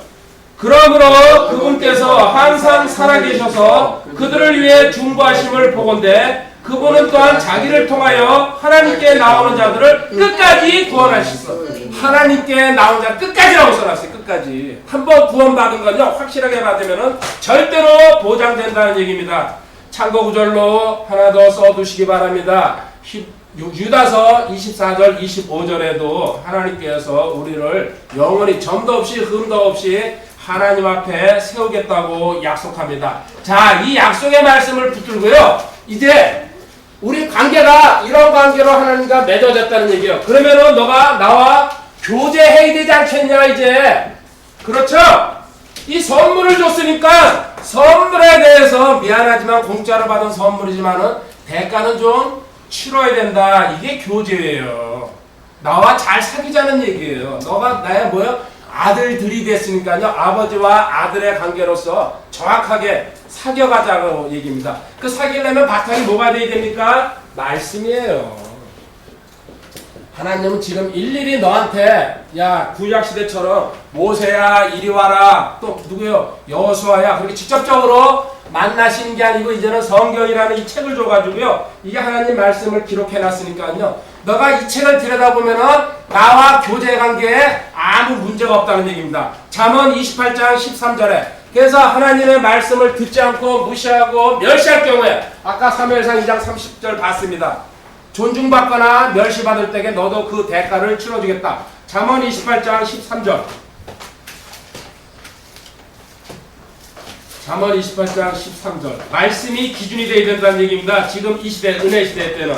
S3: 그러므로 그분께서 항상 살아계셔서 그들을 위해 중보하심을 보건대 그분은 또한 자기를 통하여 하나님께 나오는 자들을 끝까지 구원하시소. 하나님께 나온 자 끝까지라고 써놨어요. 끝까지. 한번 구원받은 건요. 확실하게 받으면 절대로 보장된다는 얘기입니다. 참고 구절로 하나 더 써두시기 바랍니다. 유다서 24절 25절에도 하나님께서 우리를 영원히 점도 없이 흠도 없이 하나님 앞에 세우겠다고 약속합니다. 자, 이 약속의 말씀을 붙들고요. 이제 우리 관계가 이런 관계로 하나님과 맺어졌다는 얘기예요. 그러면은 너가 나와 교제해야 되지 않겠냐 이제. 그렇죠? 이 선물을 줬으니까 선물에 대해서 미안하지만 공짜로 받은 선물이지만은 대가는 좀 치러야 된다. 이게 교제예요. 나와 잘 사귀자는 얘기예요. 너가 나의 아들들이 됐으니까요. 아버지와 아들의 관계로서 정확하게 사귀어가자고 얘기입니다. 그 사귀려면 바탕이 뭐가 돼야 됩니까? 말씀이에요. 하나님은 지금 일일이 너한테 야 구약시대처럼 모세야 이리 와라 또 누구요? 여호수아야 그렇게 직접적으로 만나시는 게 아니고 이제는 성경이라는 이 책을 줘가지고요. 이게 하나님 말씀을 기록해놨으니까요. 너가 이 책을 들여다보면은 나와 교제관계에 아무 문제가 없다는 얘기입니다. 잠언 28장 13절에 그래서 하나님의 말씀을 듣지 않고 무시하고 멸시할 경우에 아까 사무엘상 2장 30절 봤습니다. 존중받거나 멸시받을 때에 너도 그 대가를 치러주겠다. 잠언 28장 13절. 잠언 28장 13절. 말씀이 기준이 되어야 된다는 얘기입니다. 지금 이 시대, 은혜 시대 때는.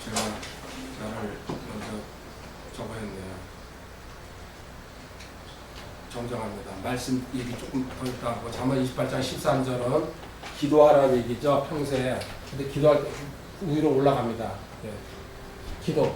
S3: 제가 나를 먼저 적어했네요. 정정합니다. 말씀 얘기 조금 더 있다 하고 잠언 28장 13절은 기도하라는 얘기죠. 평소에. 근데 기도할 때 위로 올라갑니다. 네. 기도.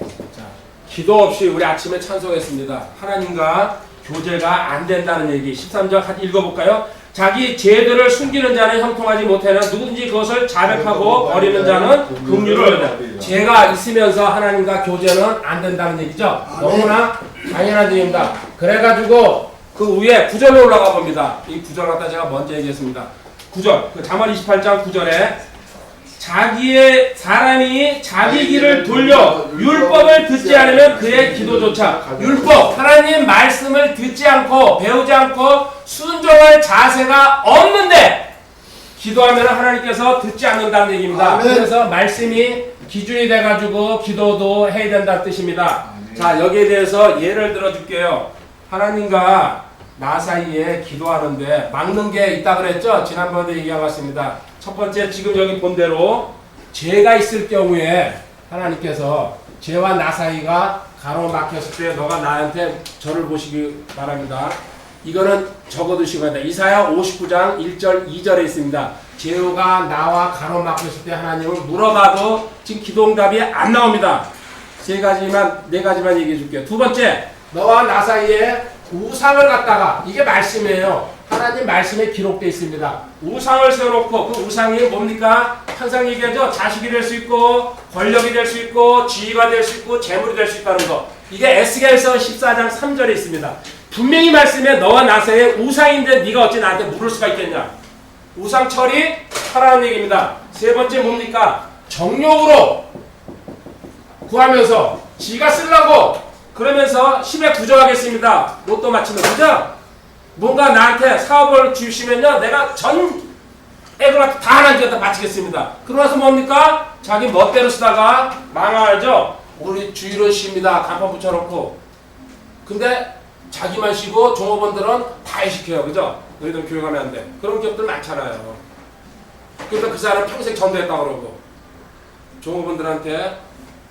S3: 자, 기도 없이 우리 아침에 찬송했습니다. 하나님과 교제가 안 된다는 얘기. 13절 같이 읽어볼까요? 자기 죄들을 숨기는 자는 형통하지 못하는 누구든지 그것을 자백하고 버리는 자는 긍휼을 얻는다. 죄가 있으면서 하나님과 교제는 안 된다는 얘기죠. 너무나 당연한 얘기입니다. 그래가지고 그 위에 9절에 올라가 봅니다. 이 9절 갖다 제가 먼저 얘기했습니다. 9절, 그 잠언 28장 9절에 사람이 자기 길을 돌려 율법을 듣지 않으면 그의 기도조차 율법, 하나님 말씀을 듣지 않고 배우지 않고 순종할 자세가 없는데 기도하면 하나님께서 듣지 않는다는 얘기입니다. 아멘. 그래서 말씀이 기준이 돼가지고 기도도 해야 된다는 뜻입니다. 아멘. 자, 여기에 대해서 예를 들어줄게요. 하나님과 나 사이에 기도하는데 막는 게 있다 그랬죠? 지난번에 얘기한 것 같습니다. 첫 번째, 지금 여기 본 대로 죄가 있을 경우에 하나님께서 죄와 나 사이가 가로막혔을 때 너가 나한테 저를 보시기 바랍니다. 이거는 적어두시고 해야 돼. 이사야 59장 1절 2절에 있습니다. 죄가 나와 가로막혔을 때 하나님을 물어봐도 지금 기도응답이 안 나옵니다. 네 가지만 얘기해 줄게요. 두 번째, 너와 나 사이에 우상을 갖다가, 이게 말씀이에요. 하나님 말씀에 기록되어 있습니다. 우상을 세워놓고 그 우상이 뭡니까? 항상 얘기하죠. 자식이 될 수 있고 권력이 될 수 있고 지위가 될 수 있고 재물이 될 수 있다는 거. 이게 에스겔서 14장 3절에 있습니다. 분명히 말씀에 너와 나 사이에 우상인데 네가 어찌 나한테 물을 수가 있겠냐. 우상 처리하라는 얘기입니다. 세 번째 뭡니까? 정욕으로 구하면서 지가 쓰려고 그러면서 10에 부정하겠습니다. 로또 맞히는 거죠? 뭔가 나한테 사업을 주시면요, 내가 전 액을 다 하나님께 바치겠습니다. 그러고 나서 뭡니까? 자기 멋대로 쓰다가 망하죠? 우리 주의로 쉽니다. 간판 붙여놓고. 근데 자기만 쉬고 종업원들은 다 시켜요. 그죠? 너희들 교육하면 안 돼. 그런 기업들 많잖아요. 그러니까 그 사람 평생 전도했다고 그러고. 종업원들한테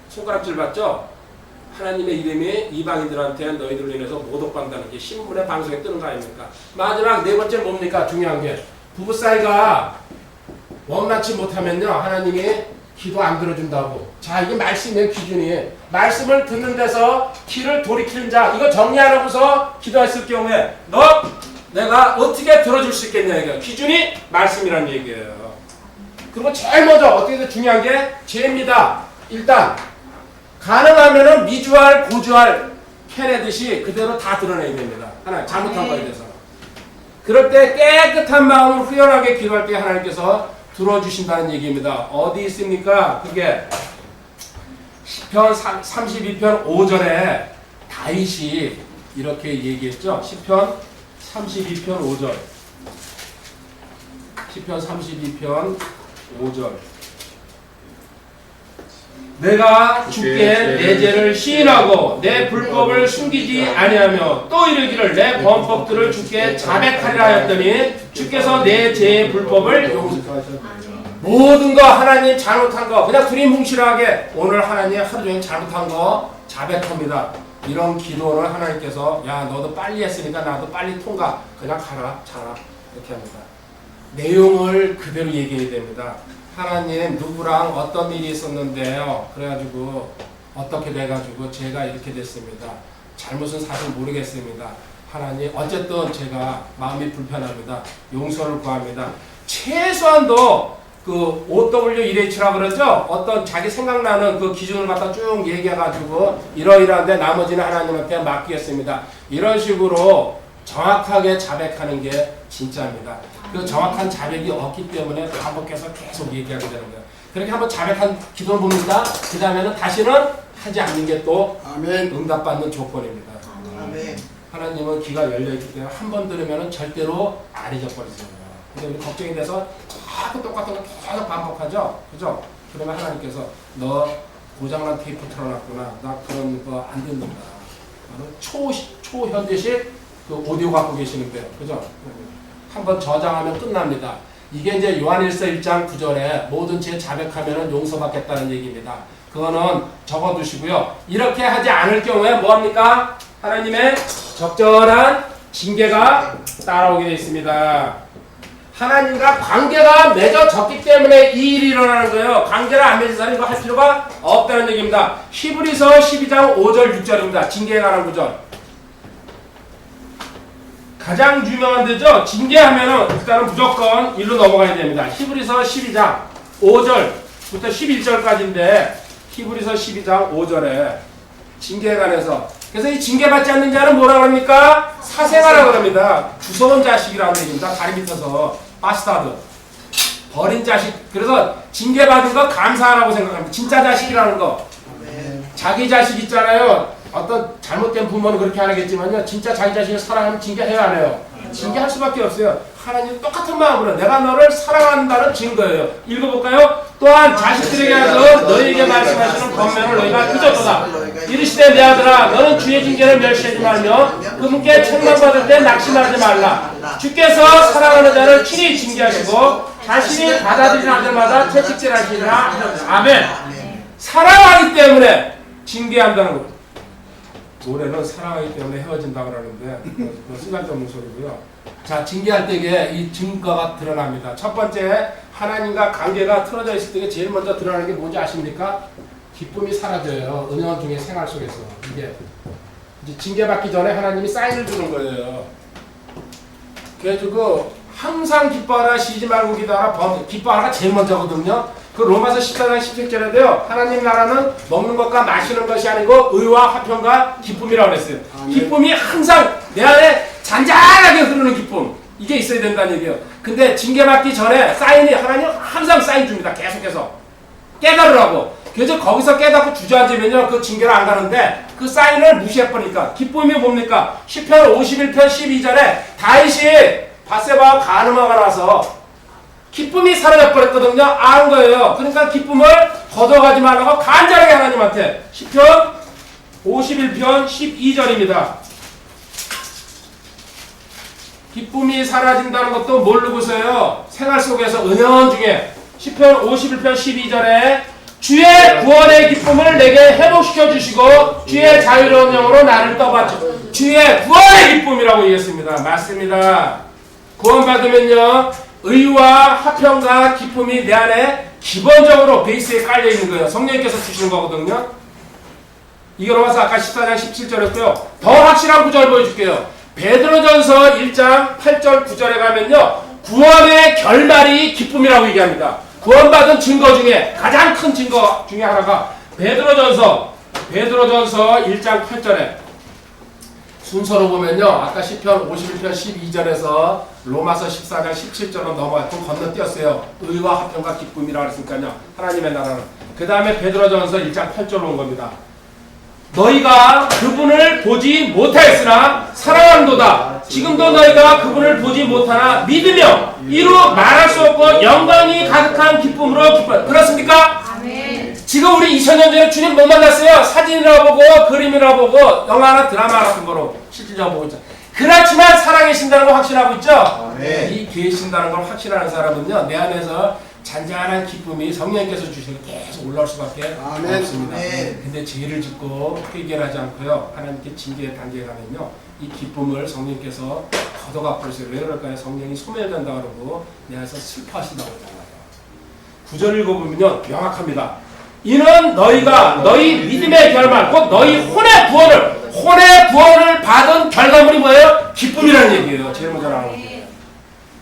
S3: 손가락질 받죠? 하나님의 이름이 이방인들한테 너희들로 인해서 모독받는다는 게 신문에 방송에 뜨는 거 아닙니까? 마지막 네 번째 뭡니까? 중요한 게 부부 사이가 원만치 못하면요 하나님이 기도 안 들어준다고. 자, 이게 말씀의 기준이. 말씀을 듣는 데서 귀를 돌이키는 자, 이거 정리 안 하고서 기도했을 경우에 내가 어떻게 들어줄 수 있겠냐 이거 기준이 말씀이라는 얘기예요. 그리고 제일 먼저 어떻게 중요한 게 죄입니다. 일단 가능하면은 미주알, 고주알 캐내듯이 그대로 다 드러내야 됩니다. 하나 잘못한 거에 대해서. 그럴 때 깨끗한 마음으로 후련하게 기도할 때 하나님께서 들어주신다는 얘기입니다. 어디 있습니까? 그게 시편 32편 5절에 다윗이 이렇게 얘기했죠. 시편 32편 5절. 시편 32편 5절. 내가 주께 내 죄를 시인하고 내 불법을 숨기지 아니하며 또 이르기를 내 범법들을 주께 자백하리라 하였더니 주께서 내 죄의 불법을 용서하셨다. 모든 거 하나님 잘못한 거 그냥 두리뭉실하게 오늘 하나님 하루 종일 잘못한 거 자백합니다. 이런 기도를 하나님께서 야 너도 빨리 했으니까 나도 빨리 통과 그냥 가라 자라 이렇게 합니다. 내용을 그대로 얘기해야 됩니다. 하나님 누구랑 어떤 일이 있었는데요. 그래가지고 어떻게 돼가지고 제가 이렇게 됐습니다. 잘못은 사실 모르겠습니다. 하나님 어쨌든 제가 마음이 불편합니다. 용서를 구합니다. 최소한도 그 OW1H라 그러죠? 어떤 자기 생각나는 그 기준을 갖다 쭉 얘기해가지고 이러이러한데 나머지는 하나님한테 맡기겠습니다. 이런 식으로 정확하게 자백하는 게 진짜입니다. 그 정확한 자백이 없기 때문에 반복해서 계속 얘기하게 되는 거예요. 그렇게 한번 자백한 기도를 봅니다. 그 다음에는 다시는 하지 않는 게 또 응답받는 조건입니다.
S1: 아멘.
S3: 하나님은 귀가 열려있기 때문에 한 번 들으면 절대로 안 잊어버리잖아요. 근데 우리 걱정이 돼서 자꾸 똑같은 거 계속 반복하죠? 그죠? 그러면 하나님께서 너 고장난 테이프 틀어놨구나. 나 그런 거 안 듣는다. 너는 초현대식 그 오디오 갖고 계시는데요. 그죠? 한번 저장하면 끝납니다. 이게 이제 요한일서 1장 9절에 모든 죄 자백하면 용서받겠다는 얘기입니다. 그거는 적어두시고요. 이렇게 하지 않을 경우에 뭐합니까? 하나님의 적절한 징계가 따라오게 되어 있습니다. 하나님과 관계가 맺어졌기 때문에 이 일이 일어나는 거예요. 관계를 안 맺은 사람이 이거 할 필요가 없다는 얘기입니다. 히브리서 12장 5절 6절입니다. 징계에 관한 구절. 가장 유명한 데죠. 징계하면은 일단은 무조건 일로 넘어가야 됩니다. 히브리서 12장 5절부터 11절까지인데 히브리서 12장 5절에 징계에 관해서 그래서 이 징계받지 않는 자는 뭐라고 합니까? 사생아라고 합니다. 주워온 자식이라는 얘기입니다. 다리 밑에서 바스타드 버린 자식. 그래서 징계받은 거 감사하라고 생각합니다. 진짜 자식이라는 거. 자기 자식 있잖아요. 어떤 잘못된 부모는 그렇게 안 하겠지만요. 진짜 자기 자식을 사랑하면 징계해야 안 해요. 징계할 수밖에 없어요. 하나님 똑같은 마음으로 내가 너를 사랑한다는 증거예요. 읽어볼까요? 또한 자식들에게 하여 너희에게 말씀하시는 권면을 너희가 잊었도다. 이르시되 내 아들아 너는 주의 징계를 멸시하지 말며 그분께 책망받을 때 낙심하지 말라. 주께서 사랑하는 자를 친히 징계하시고 자신이 받아들이는 아들마다 채찍질하시리라. 아멘. 사랑하기 때문에 징계한다는 거예요. 노래는 사랑하기 때문에 헤어진다고 그러는데 그건 쓰잘데없는 소리고요. 자, 징계할 때에 이 증거가 드러납니다. 첫 번째, 하나님과 관계가 틀어져 있을 때 제일 먼저 드러나는 게 뭔지 아십니까? 기쁨이 사라져요. 은연 중에 생활 속에서. 이게 이제 징계받기 전에 하나님이 사인을 주는 거예요. 그래가지고 항상 기뻐하라, 쉬지 말고 기도하라, 기뻐하라가 제일 먼저거든요. 그 로마서 14장 17절에도요. 하나님 나라는 먹는 것과 마시는 것이 아니고 의와 화평과 기쁨이라고 그랬어요. 기쁨이 항상 내 안에 잔잔하게 흐르는 기쁨. 이게 있어야 된다는 얘기예요. 근데 징계받기 전에 사인이 하나님 항상 사인 줍니다. 계속해서. 깨달으라고. 그래서 거기서 깨닫고 주저앉으면요. 그 징계를 안 가는데 그 사인을 무시해버리니까. 기쁨이 뭡니까? 시편 51편 12절에 다윗이 바세바와 간음하고 나서 기쁨이 사라져버렸거든요. 안 거예요. 그러니까 기쁨을 걷어가지 말라고 간절하게 하나님한테. 시편 51편 12절입니다. 기쁨이 사라진다는 것도 모르고서요. 생활 속에서 은연중에 시편 51편 12절에 주의 구원의 기쁨을 내게 회복시켜 주시고 주의 자유로운 영으로 나를 떠받쳐. 주의 구원의 기쁨이라고 얘기했습니다. 맞습니다. 구원받으면요. 의와 화평과 기쁨이 내 안에 기본적으로 베이스에 깔려 있는 거예요. 성령님께서 주시는 거거든요. 이거 로마서 아까 14장 17절이었고요. 더 확실한 구절 보여줄게요. 베드로전서 1장 8절 9절에 가면요. 구원의 결말이 기쁨이라고 얘기합니다. 구원받은 증거 중에 가장 큰 증거 중에 하나가 베드로전서 1장 8절에 순서로 보면요. 아까 시편 51편 12절에서 로마서 14장 17절로 넘어가요. 좀 건너뛰었어요. 의와 화평과 기쁨이라고 했으니까요. 하나님의 나라는. 그 다음에 베드로전서 1장 8절로 온 겁니다. 너희가 그분을 보지 못하였으나 사랑한도다. 지금도 너희가 그분을 보지 못하나 믿으며 이루 말할 수 없고 영광이 가득한 기쁨으로 기뻐. 그렇습니까?
S4: 아멘.
S3: 지금 우리 2000년 전에 주님 못 만났어요. 사진이라 보고 그림이라 보고 영화나 드라마 같은 거로 실질적으로 보고 있죠. 그렇지만 살아계신다는 걸 확신하고 있죠.
S1: 아멘.
S3: 이 계신다는 걸 확신하는 사람은요, 내 안에서 잔잔한 기쁨이 성령께서 주시는 계속 올라올 수밖에
S1: 아멘.
S3: 없습니다.
S1: 아멘.
S3: 근데 죄를 짓고 회개하지 않고요, 하나님께 징계의 단계에 가면요, 이 기쁨을 성령께서 걷어가 버리세요. 왜 그럴까요? 성령이 소멸된다 그러고 내 안에서 슬퍼하신다고 했잖아요. 9절 읽어보면요, 명확합니다. 이는 너희가 너희 믿음의 결말, 곧 너희 혼의 구원을 받은 결과물이 뭐예요? 기쁨이라는 얘기예요. 제일 먼저 나오는 게.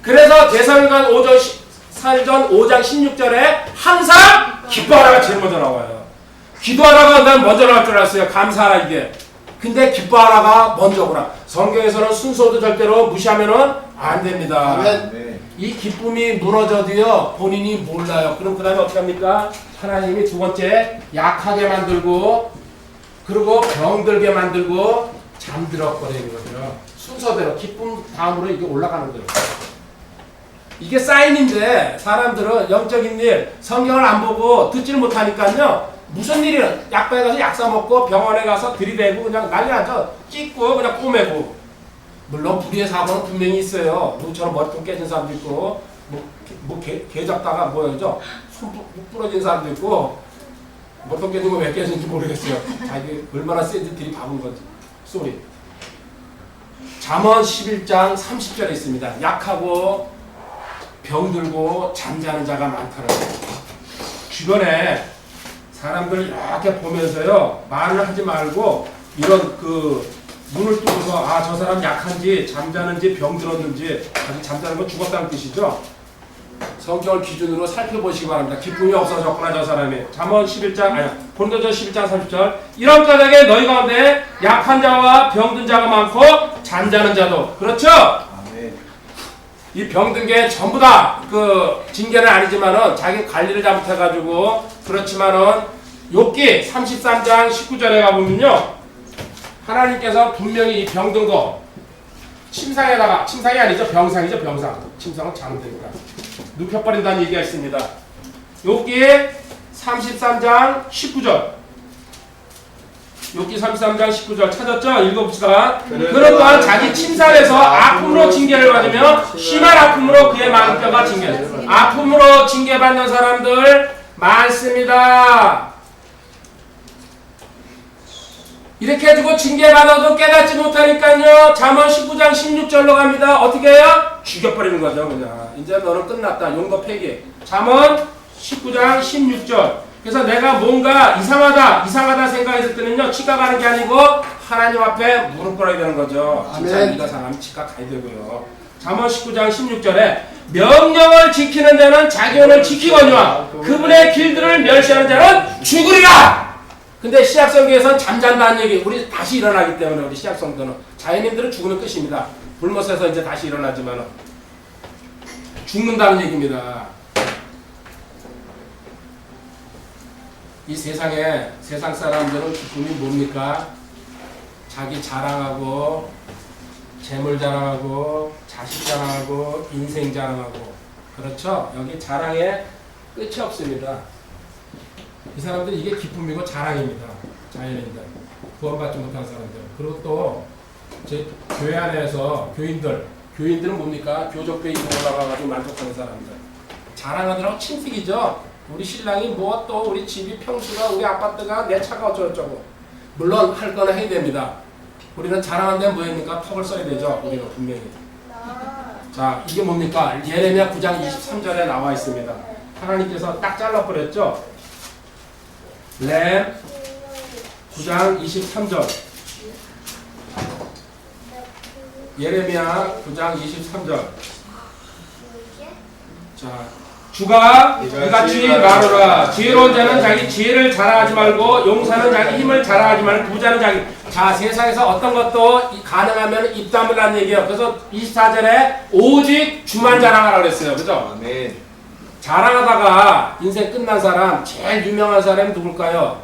S3: 그래서 대사님간 4전 5장 16절에 항상 기뻐하라가 제일 먼저 나와요. 기도하라가 난 먼저 나올 줄 알았어요. 감사하라 이게. 근데 기뻐하라가 먼저 오라. 성경에서는 순서도 절대로 무시하면은 안 됩니다.
S1: 아멘.
S3: 이 기쁨이 무너져도요, 본인이 몰라요. 그럼 그 다음에 어떻게 합니까? 하나님이 두 번째, 약하게 만들고, 그리고 병들게 만들고, 잠들어 버리는 거죠. 순서대로, 기쁨 다음으로 이게 올라가는 거예요. 이게 사인인데, 사람들은 영적인 일, 성경을 안 보고 듣지를 못하니까요, 무슨 일이든 약방에 가서 약 사먹고 병원에 가서 들이대고 그냥 난리 나죠. 찍고 그냥 꼬매고. 물론 불의의 사고는 분명히 있어요. 누구처럼 머리통 깨진 사람도 있고, 개 잡다가 뭐였죠? 손 부러진 사람도 있고, 머리통 깨진 거 왜 깨진지 모르겠어요. 자기 얼마나 센지 들이박은 건지. 쏘리. 잠언 11장 30절에 있습니다. 약하고 병들고 잠자는 자가 많다는 거예요. 주변에 사람들 이렇게 보면서요, 말을 하지 말고 이런 눈을 뜨고서 저 사람 약한지 잠자는지 병들었는지, 아직 잠자는 건 죽었다는 뜻이죠. 성경을 기준으로 살펴보시기 바랍니다. 기쁨이 없어졌구나 저 사람이. 잠언 11장 고린도전 11장 30절 이런 까닭에 너희 가운데 약한 자와 병든 자가 많고 잠자는 자도. 그렇죠?
S1: 아멘.
S3: 이 병든 게 전부 다 징계는 아니지만은 자기 관리를 잘못해가지고. 그렇지만은 욥기 33장 19절에 가보면요, 하나님께서 분명히 이 병든 거 침상에다가, 침상이 아니죠, 병상이죠, 병상. 침상은 잠드니까 눕혀버린다는 얘기가 있습니다. 욥기 33장 19절. 욥기 33장 19절 찾았죠? 읽어봅시다. 그런 또한 자기 침상에서 아픔으로 징계를 받으며 심한 아픔으로 그의 많은 뼈가 징계. 아픔으로 징계받는 사람들 많습니다. 이렇게 해주고 징계받아도 깨닫지 못하니까요, 잠언 19장 16절로 갑니다. 어떻게 해요? 죽여버리는 거죠. 그냥 이제 너는 끝났다. 용도 폐기. 잠언 19장 16절. 그래서 내가 뭔가 이상하다 생각했을 때는요, 치과 가는 게 아니고 하나님 앞에 무릎 꿇어야 되는 거죠. 진짜 네가 사람 치과 가야 되고요. 잠언 19장 16절에 명령을 지키는 자는 자기 혼을 지키거니와 그분의 길들을 멸시하는 자는 죽으리라. 근데 시약성경에서는 잠잔다는 얘기, 우리 다시 일어나기 때문에, 우리 시약성도는 자연인들은 죽으면 끝입니다. 불못에서 이제 다시 일어나지만 죽는다는 얘기입니다. 이 세상 사람들은 기쁨이 뭡니까? 자기 자랑하고, 재물 자랑하고, 자식 자랑하고, 인생 자랑하고. 그렇죠? 여기 자랑에 끝이 없습니다. 이 사람들 이게 기쁨이고 자랑입니다. 자연인들, 구원받지 못한 사람들. 그리고 또 제 교회 안에서 교인들은 뭡니까? 교적배 입고 올라가가지고 만족하는 사람들. 자랑하더라고 친튀기죠. 우리 신랑이 뭐 또 우리 집이 평수가, 우리 아파트가, 내 차가 어쩌고저쩌고. 물론 할 거는 해야 됩니다. 우리는 자랑한 데는 뭐입니까? 턱을 써야 되죠. 우리는 분명히. 자, 이게 뭡니까? 예레미야 9장 23절에 나와 있습니다. 하나님께서 딱 잘라버렸죠. 렘 9장 23절. 예레미야 9장 23절. 자, 주가 이같이 말하라. 지혜로운 자는 자기 지혜를 자랑하지 말고, 용사는 자기 힘을 자랑하지 말고, 부자는 자기. 자, 세상에서 어떤 것도 가능하면 입 다물라는 얘기예요. 그래서 24절에 오직 주만 자랑하라 그랬어요. 그죠?
S1: 아멘.
S3: 자랑하다가 인생 끝난 사람, 제일 유명한 사람이 누굴까요?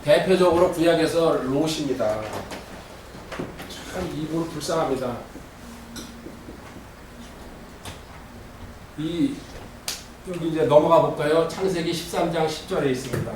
S3: 대표적으로 구약에서 롯입니다. 참 이분 불쌍합니다. 여기 이제 넘어가 볼까요? 창세기 13장 10절에 있습니다.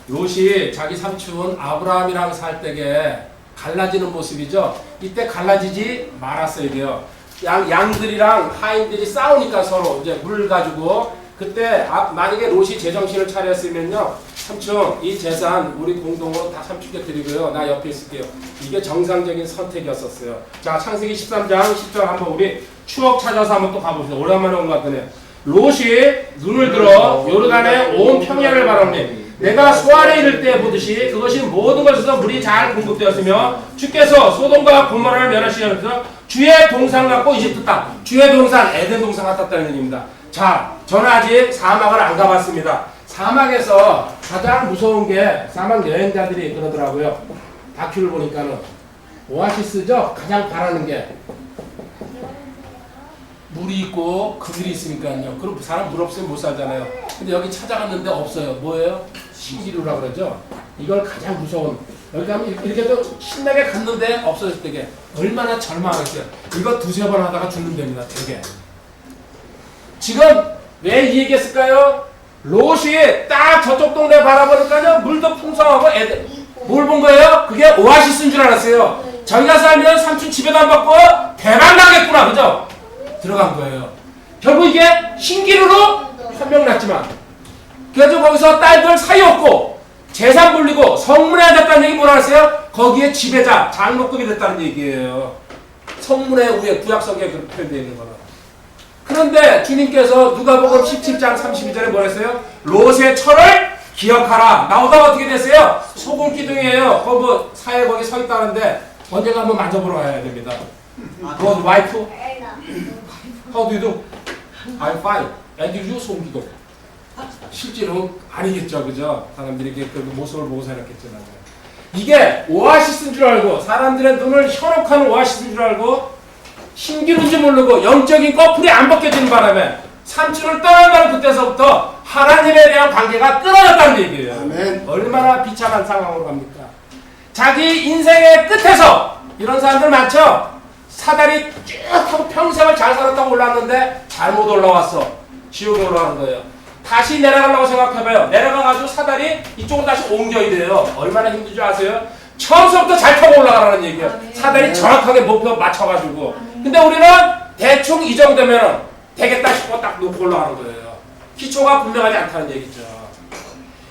S3: 롯이 자기 삼촌 아브라함이랑 살 때에 갈라지는 모습이죠. 이때 갈라지지 말았어야 돼요. 양들이랑 하인들이 싸우니까 서로 이제 물 가지고 그때 만약에 롯이 제정신을 차렸으면요, 삼촌 이 재산 우리 공동으로 다 삼촌께 드리고요, 나 옆에 있을게요. 이게 정상적인 선택이었었어요. 자, 창세기 13장 10절 한번 우리 추억 찾아서 한번 또 가봅시다. 오랜만에 온 것 같더니 롯이 눈을 들어 요르단의 온 평야를 바라보니 내가 소아래 이를 때 보듯이 그것이 모든 것에서 물이 잘 공급되었으며 주께서 소돔과 고모라를 멸하시면서 주의 동산 같고 이집트 땅, 주의 동산 에덴 동산 같았다는 얘기입니다. 자, 저는 아직 사막을 안 가봤습니다. 사막에서 가장 무서운 게 사막 여행자들이 그러더라고요. 다큐를 보니까는 오아시스죠. 가장 바라는 게 물이 있고 그늘이 있으니까요. 그럼 사람 물 없으면 못 살잖아요. 근데 여기 찾아갔는데 없어요. 뭐예요? 신기루라 그러죠. 이걸 가장 무서운. 여기 가면 이렇게 또 신나게 갔는데 없어질 때게 얼마나 절망하겠어요. 이거 두세 번 하다가 죽는답니다. 되게. 지금 왜 이 얘기했을까요? 롯이 딱 저쪽 동네 바라보니까요, 물도 풍성하고 애들 뭘 본 거예요? 그게 오아시스인 줄 알았어요. 저희가 살면 삼촌 집에도 안 받고 대박 나겠구나, 그죠? 들어간 거예요. 결국 이게 신기루로 판명났지만, 그래서 거기서 딸들 사이 없고 재산 불리고 성문에 앉았다는 얘기 뭐라 했어요? 거기에 지배자, 장로급이 됐다는 얘기예요. 성문의 위에 구약성경에 그렇게 표현되어 있는 거는. 그런데 주님께서 누가복음 17장 32절에 뭐라 했어요? 롯의 철을 기억하라. 나오다가 어떻게 됐어요? 소금 기둥이에요. 거기 사회 거기 서 있다는데 언젠가 한번 만져보러 가야 됩니다. God wife? How do you do? I'm fine. And you 소금 기둥. 실제로 아니겠죠, 그죠? 사람들이 이렇게 그 모습을 보고 생각했잖아요. 이게 오아시스인 줄 알고 사람들의 눈을 현혹하는 오아시스인 줄 알고 신기루인지 모르고 영적인 꺼풀이 안 벗겨지는 바람에 삼촌을 떠나가는 그때서부터 하나님에 대한 관계가 끊어졌다는 얘기예요.
S1: 아멘.
S3: 얼마나 비참한 상황으로 갑니까? 자기 인생의 끝에서 이런 사람들 많죠? 사다리 쭉 하고 평생을 잘 살았다고 올라왔는데 잘못 올라왔어. 지옥에 올라가는 거예요. 다시 내려가려고 생각해봐요. 내려가가지고 사다리 이쪽으로 다시 옮겨야 돼요. 얼마나 힘든지 아세요? 처음부터 잘 타고 올라가라는 얘기예요. 사다리 정확하게 목표 맞춰가지고. 근데 우리는 대충 이 정도면 되겠다 싶고 딱 놓고 올라가는 거예요. 기초가 분명하지 않다는 얘기죠.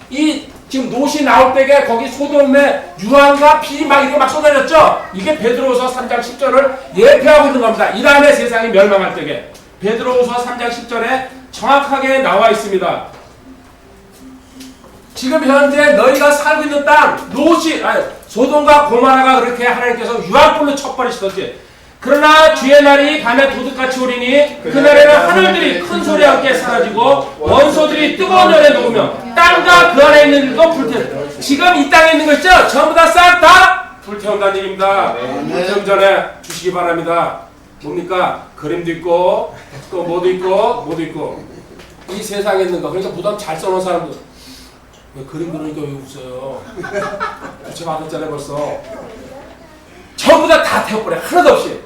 S3: 이 지금 롯이 나올 때에 거기 소돔에 유황과 피 막 이렇게 막 쏟아졌죠? 이게 베드로후서 3장 10절을 예표하고 있는 겁니다. 이 다음에 세상이 멸망할 때에 베드로후서 3장 10절에 정확하게 나와 있습니다. 지금 현재 너희가 살고 있는 땅, 소돔과 고모라가 그렇게 하나님께서 유황불로 쳐버리시던지, 그러나 주의 날이 밤에 도둑같이 오리니 그날에는 하늘들이 큰 소리와 함께 사라지고 원소들이 뜨거운 열에 녹으며 땅과 그 안에 있는 일도 불태운다. 지금 이 땅에 있는 거 있죠? 전부 다 싹 다 불태운다는 얘기입니다. 불태우기 전에 주시기 바랍니다. 뭡니까? 그림도 있고 또 뭐도 있고 이 세상에 있는 거. 그러니까 부담 잘 써놓은 사람들 왜 그림 그러니까 왜 웃어요? 부채 받았잖아요 벌써. 전부 다 태워버려. 하나도 없이.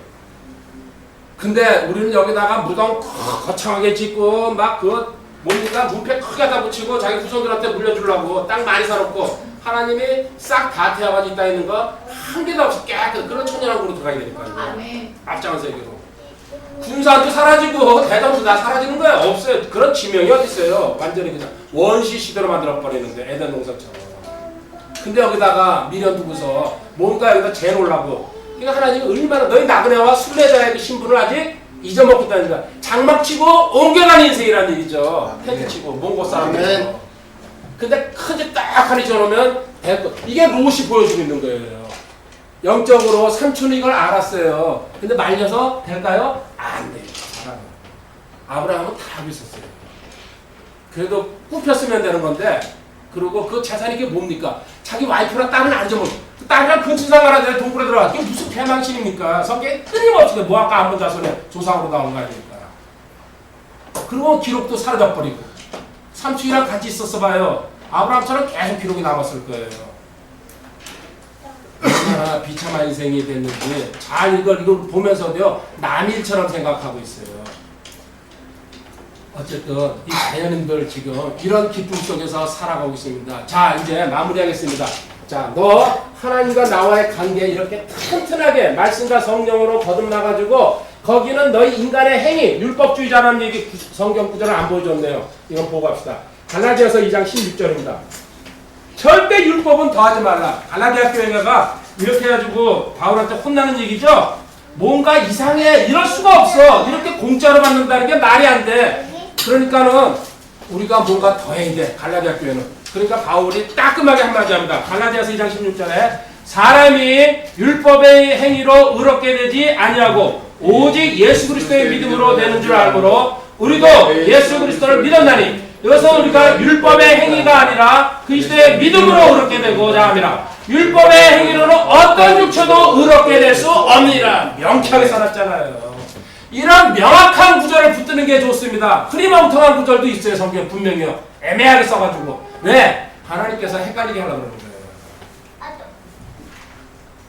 S3: 근데 우리는 여기다가 무덤 거창하게 짓고 막 뭡니까? 문패 크게 다 붙이고 자기 후손들한테 물려주려고 땅 많이 사놓고 하나님이 싹 다 태워가지고 이 땅에 있는 거 한 개도 없이 깨끗 그런 천연왕국으로 들어가야 되니까요. 앞장은 세계로. 군산도 사라지고 대담도 다 사라지는 거예요. 없어요. 그런 지명이 어디 있어요. 완전히 그냥 원시 시대로 만들어버리는데 에덴 동산처럼. 근데 여기다가 미련 두고서 뭔가 여기다 재놓으려고. 그러니까 하나님이 얼마나 너희 나그네와 순례자의 그 신분을 아직 잊어먹고 있다니까. 장막치고 옮겨가는 인생이라는 얘기죠. 텐트치고 몽고 사람들. 근데 큰 집 딱 하니 저러면 됐고. 이게 롯이 보여주고 있는 거예요. 영적으로 삼촌이 이걸 알았어요. 근데 말려서 될까요? 안 돼요. 아브라함은 다 알고 있었어요. 그래도 굽혔으면 되는 건데, 그리고 그 재산이 이게 뭡니까? 자기 와이프랑 딸은 안 잊어먹어. 딸이랑 근친상간한데 동굴에 들어가. 이게 무슨 패망신입니까? 성격이 끊임없이 모아까 한번 자손에 조상으로 나온 거 아닙니까? 그리고 기록도 사라져버리고. 삼촌이랑 같이 있었어 봐요. 아브라함처럼 계속 기록이 남았을 거예요. 얼마나 비참한 인생이 됐는지 잘 이걸 보면서도요 남일처럼 생각하고 있어요. 어쨌든 이 자연인들 지금 이런 기쁨 속에서 살아가고 있습니다. 자, 이제 마무리하겠습니다. 자, 너 하나님과 나와의 관계 이렇게 튼튼하게 말씀과 성령으로 거듭나가지고 거기는 너희 인간의 행위, 율법주의자라는 얘기 성경 구절을 안 보여줬네요. 이건 보고 갑시다. 갈라디아서 2장 16절입니다. 절대 율법은 더하지 말라. 갈라디아 교회가 이렇게 해가지고 바울한테 혼나는 얘기죠. 뭔가 이상해. 이럴 수가 없어. 이렇게 공짜로 받는다는 게 말이 안 돼. 그러니까는 우리가 뭔가 더 해야 돼. 갈라디아 교회는. 그러니까 바울이 따끔하게 한마디 합니다. 갈라디아서 2장 16절에 사람이 율법의 행위로 의롭게 되지 아니하고 오직 예수 그리스도의 믿음으로 되는 줄 알므로 우리도 예수 그리스도를 믿었나니 이것은 우리가 율법의 행위가 아니라 그리스도의 믿음으로 의롭게 되고자 함이라. 율법의 행위로는 어떤 육체도 의롭게 될 수 없느니라. 명쾌하게 써놨잖아요. 이런 명확한 구절을 붙드는 게 좋습니다. 흐리멍텅한 구절도 있어요. 성경 분명히요. 애매하게 써가지고. 왜? 하나님께서 헷갈리게 하려고 그러는 거예요.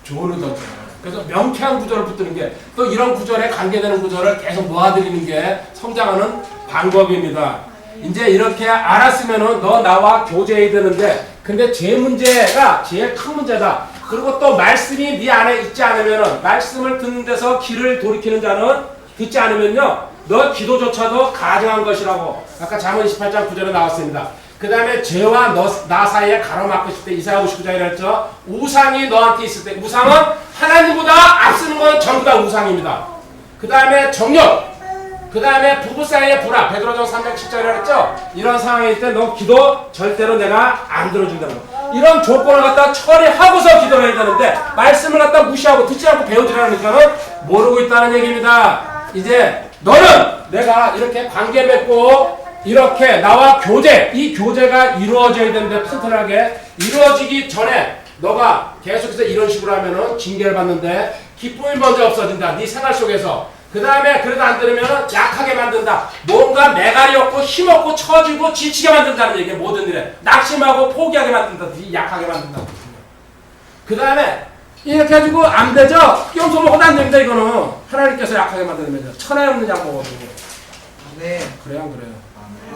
S3: 좋은 의도잖아요. 그래서 명쾌한 구절을 붙드는 게 또 이런 구절에 관계되는 구절을 계속 모아드리는 게 성장하는 방법입니다. 이제 이렇게 알았으면은 너 나와 교제해야 되는데 근데 제 문제가 제일 큰 문제다. 그리고 또 말씀이 네 안에 있지 않으면은 말씀을 듣는 데서 길을 돌이키는 자는 듣지 않으면요 너 기도조차도 가증한 것이라고 아까 잠언 28장 9절에 나왔습니다. 그 다음에 죄와 나 사이에 가로막고 있을 때 이사야 59장이라 했죠. 우상이 너한테 있을 때 우상은 하나님보다 앞서는 건 전부 다 우상입니다. 그 다음에 정욕 그 다음에 부부 사이의 불화 베드로전 307절이라 했죠. 이런 상황일 때 너 기도 절대로 내가 안 들어준다는 거. 이런 조건을 갖다 처리하고서 기도를 해야 되는데 말씀을 갖다 무시하고 듣지 않고 배우지라니까는 모르고 있다는 얘기입니다. 이제 너는 내가 이렇게 관계 맺고 이렇게 나와 교제 이 교제가 이루어져야 되는데 튼튼하게 이루어지기 전에 너가 계속해서 이런 식으로 하면은 징계를 받는데 기쁨이 먼저 없어진다. 네 생활 속에서. 그 다음에 그래도 안 들으면 약하게 만든다. 뭔가 매갈이 없고 힘없고 처지고 지치게 만든다는 얘기예요. 모든 일에. 낙심하고 포기하게 만든다. 약하게 만든다. 그 다음에 이렇게 해가지고 안 되죠? 띄엄소 먹어도 안 됩니다. 이거는 하나님께서 약하게 만드는 거죠. 천하에 없는 약 먹어도
S1: 네.
S3: 그래요 안 그래요?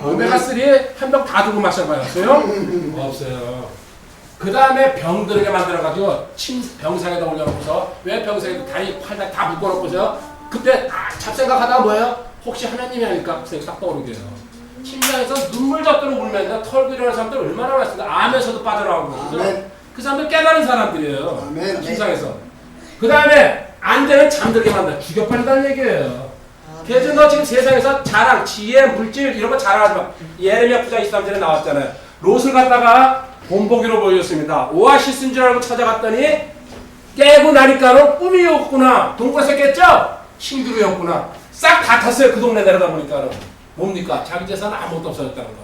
S3: 오메가3 한 병 다 두고 마셔봐요. 없어요? 없어요. 그 다음에 병들게 만들어가지고 병상에다 올려놓고서 왜 병상에 다리 팔다리 다 묶어놓고서 그때 잡생각하다가 뭐예요? 혹시 하나님이 아닐까? 그 생각 딱 떠오르게 해요. 심장에서 눈물 젖도록 울면서 털고 일어나는 사람들 얼마나 많습니다. 암에서도 빠져나오고 그죠? 그 사람들 깨달은 사람들이에요.
S1: 아멘.
S3: 심장에서. 그 다음에 안 되면 잠들게 만들어. 죽여버린다는 얘기예요. 그래서 너 지금 세상에서 자랑, 지혜, 물질 이런 거 자랑하지 마. 예레미야 9장 23절에 나왔잖아요. 롯을 갖다가 본보기로 보여줬습니다. 오아시스인 줄 알고 찾아갔더니 깨고 나니까는 꿈이었구나. 동굴에서 깼죠? 신기루였구나. 싹 다 탔어요. 그 동네 내려다 보니까는. 뭡니까? 자기 재산 아무것도 없어졌다는 거.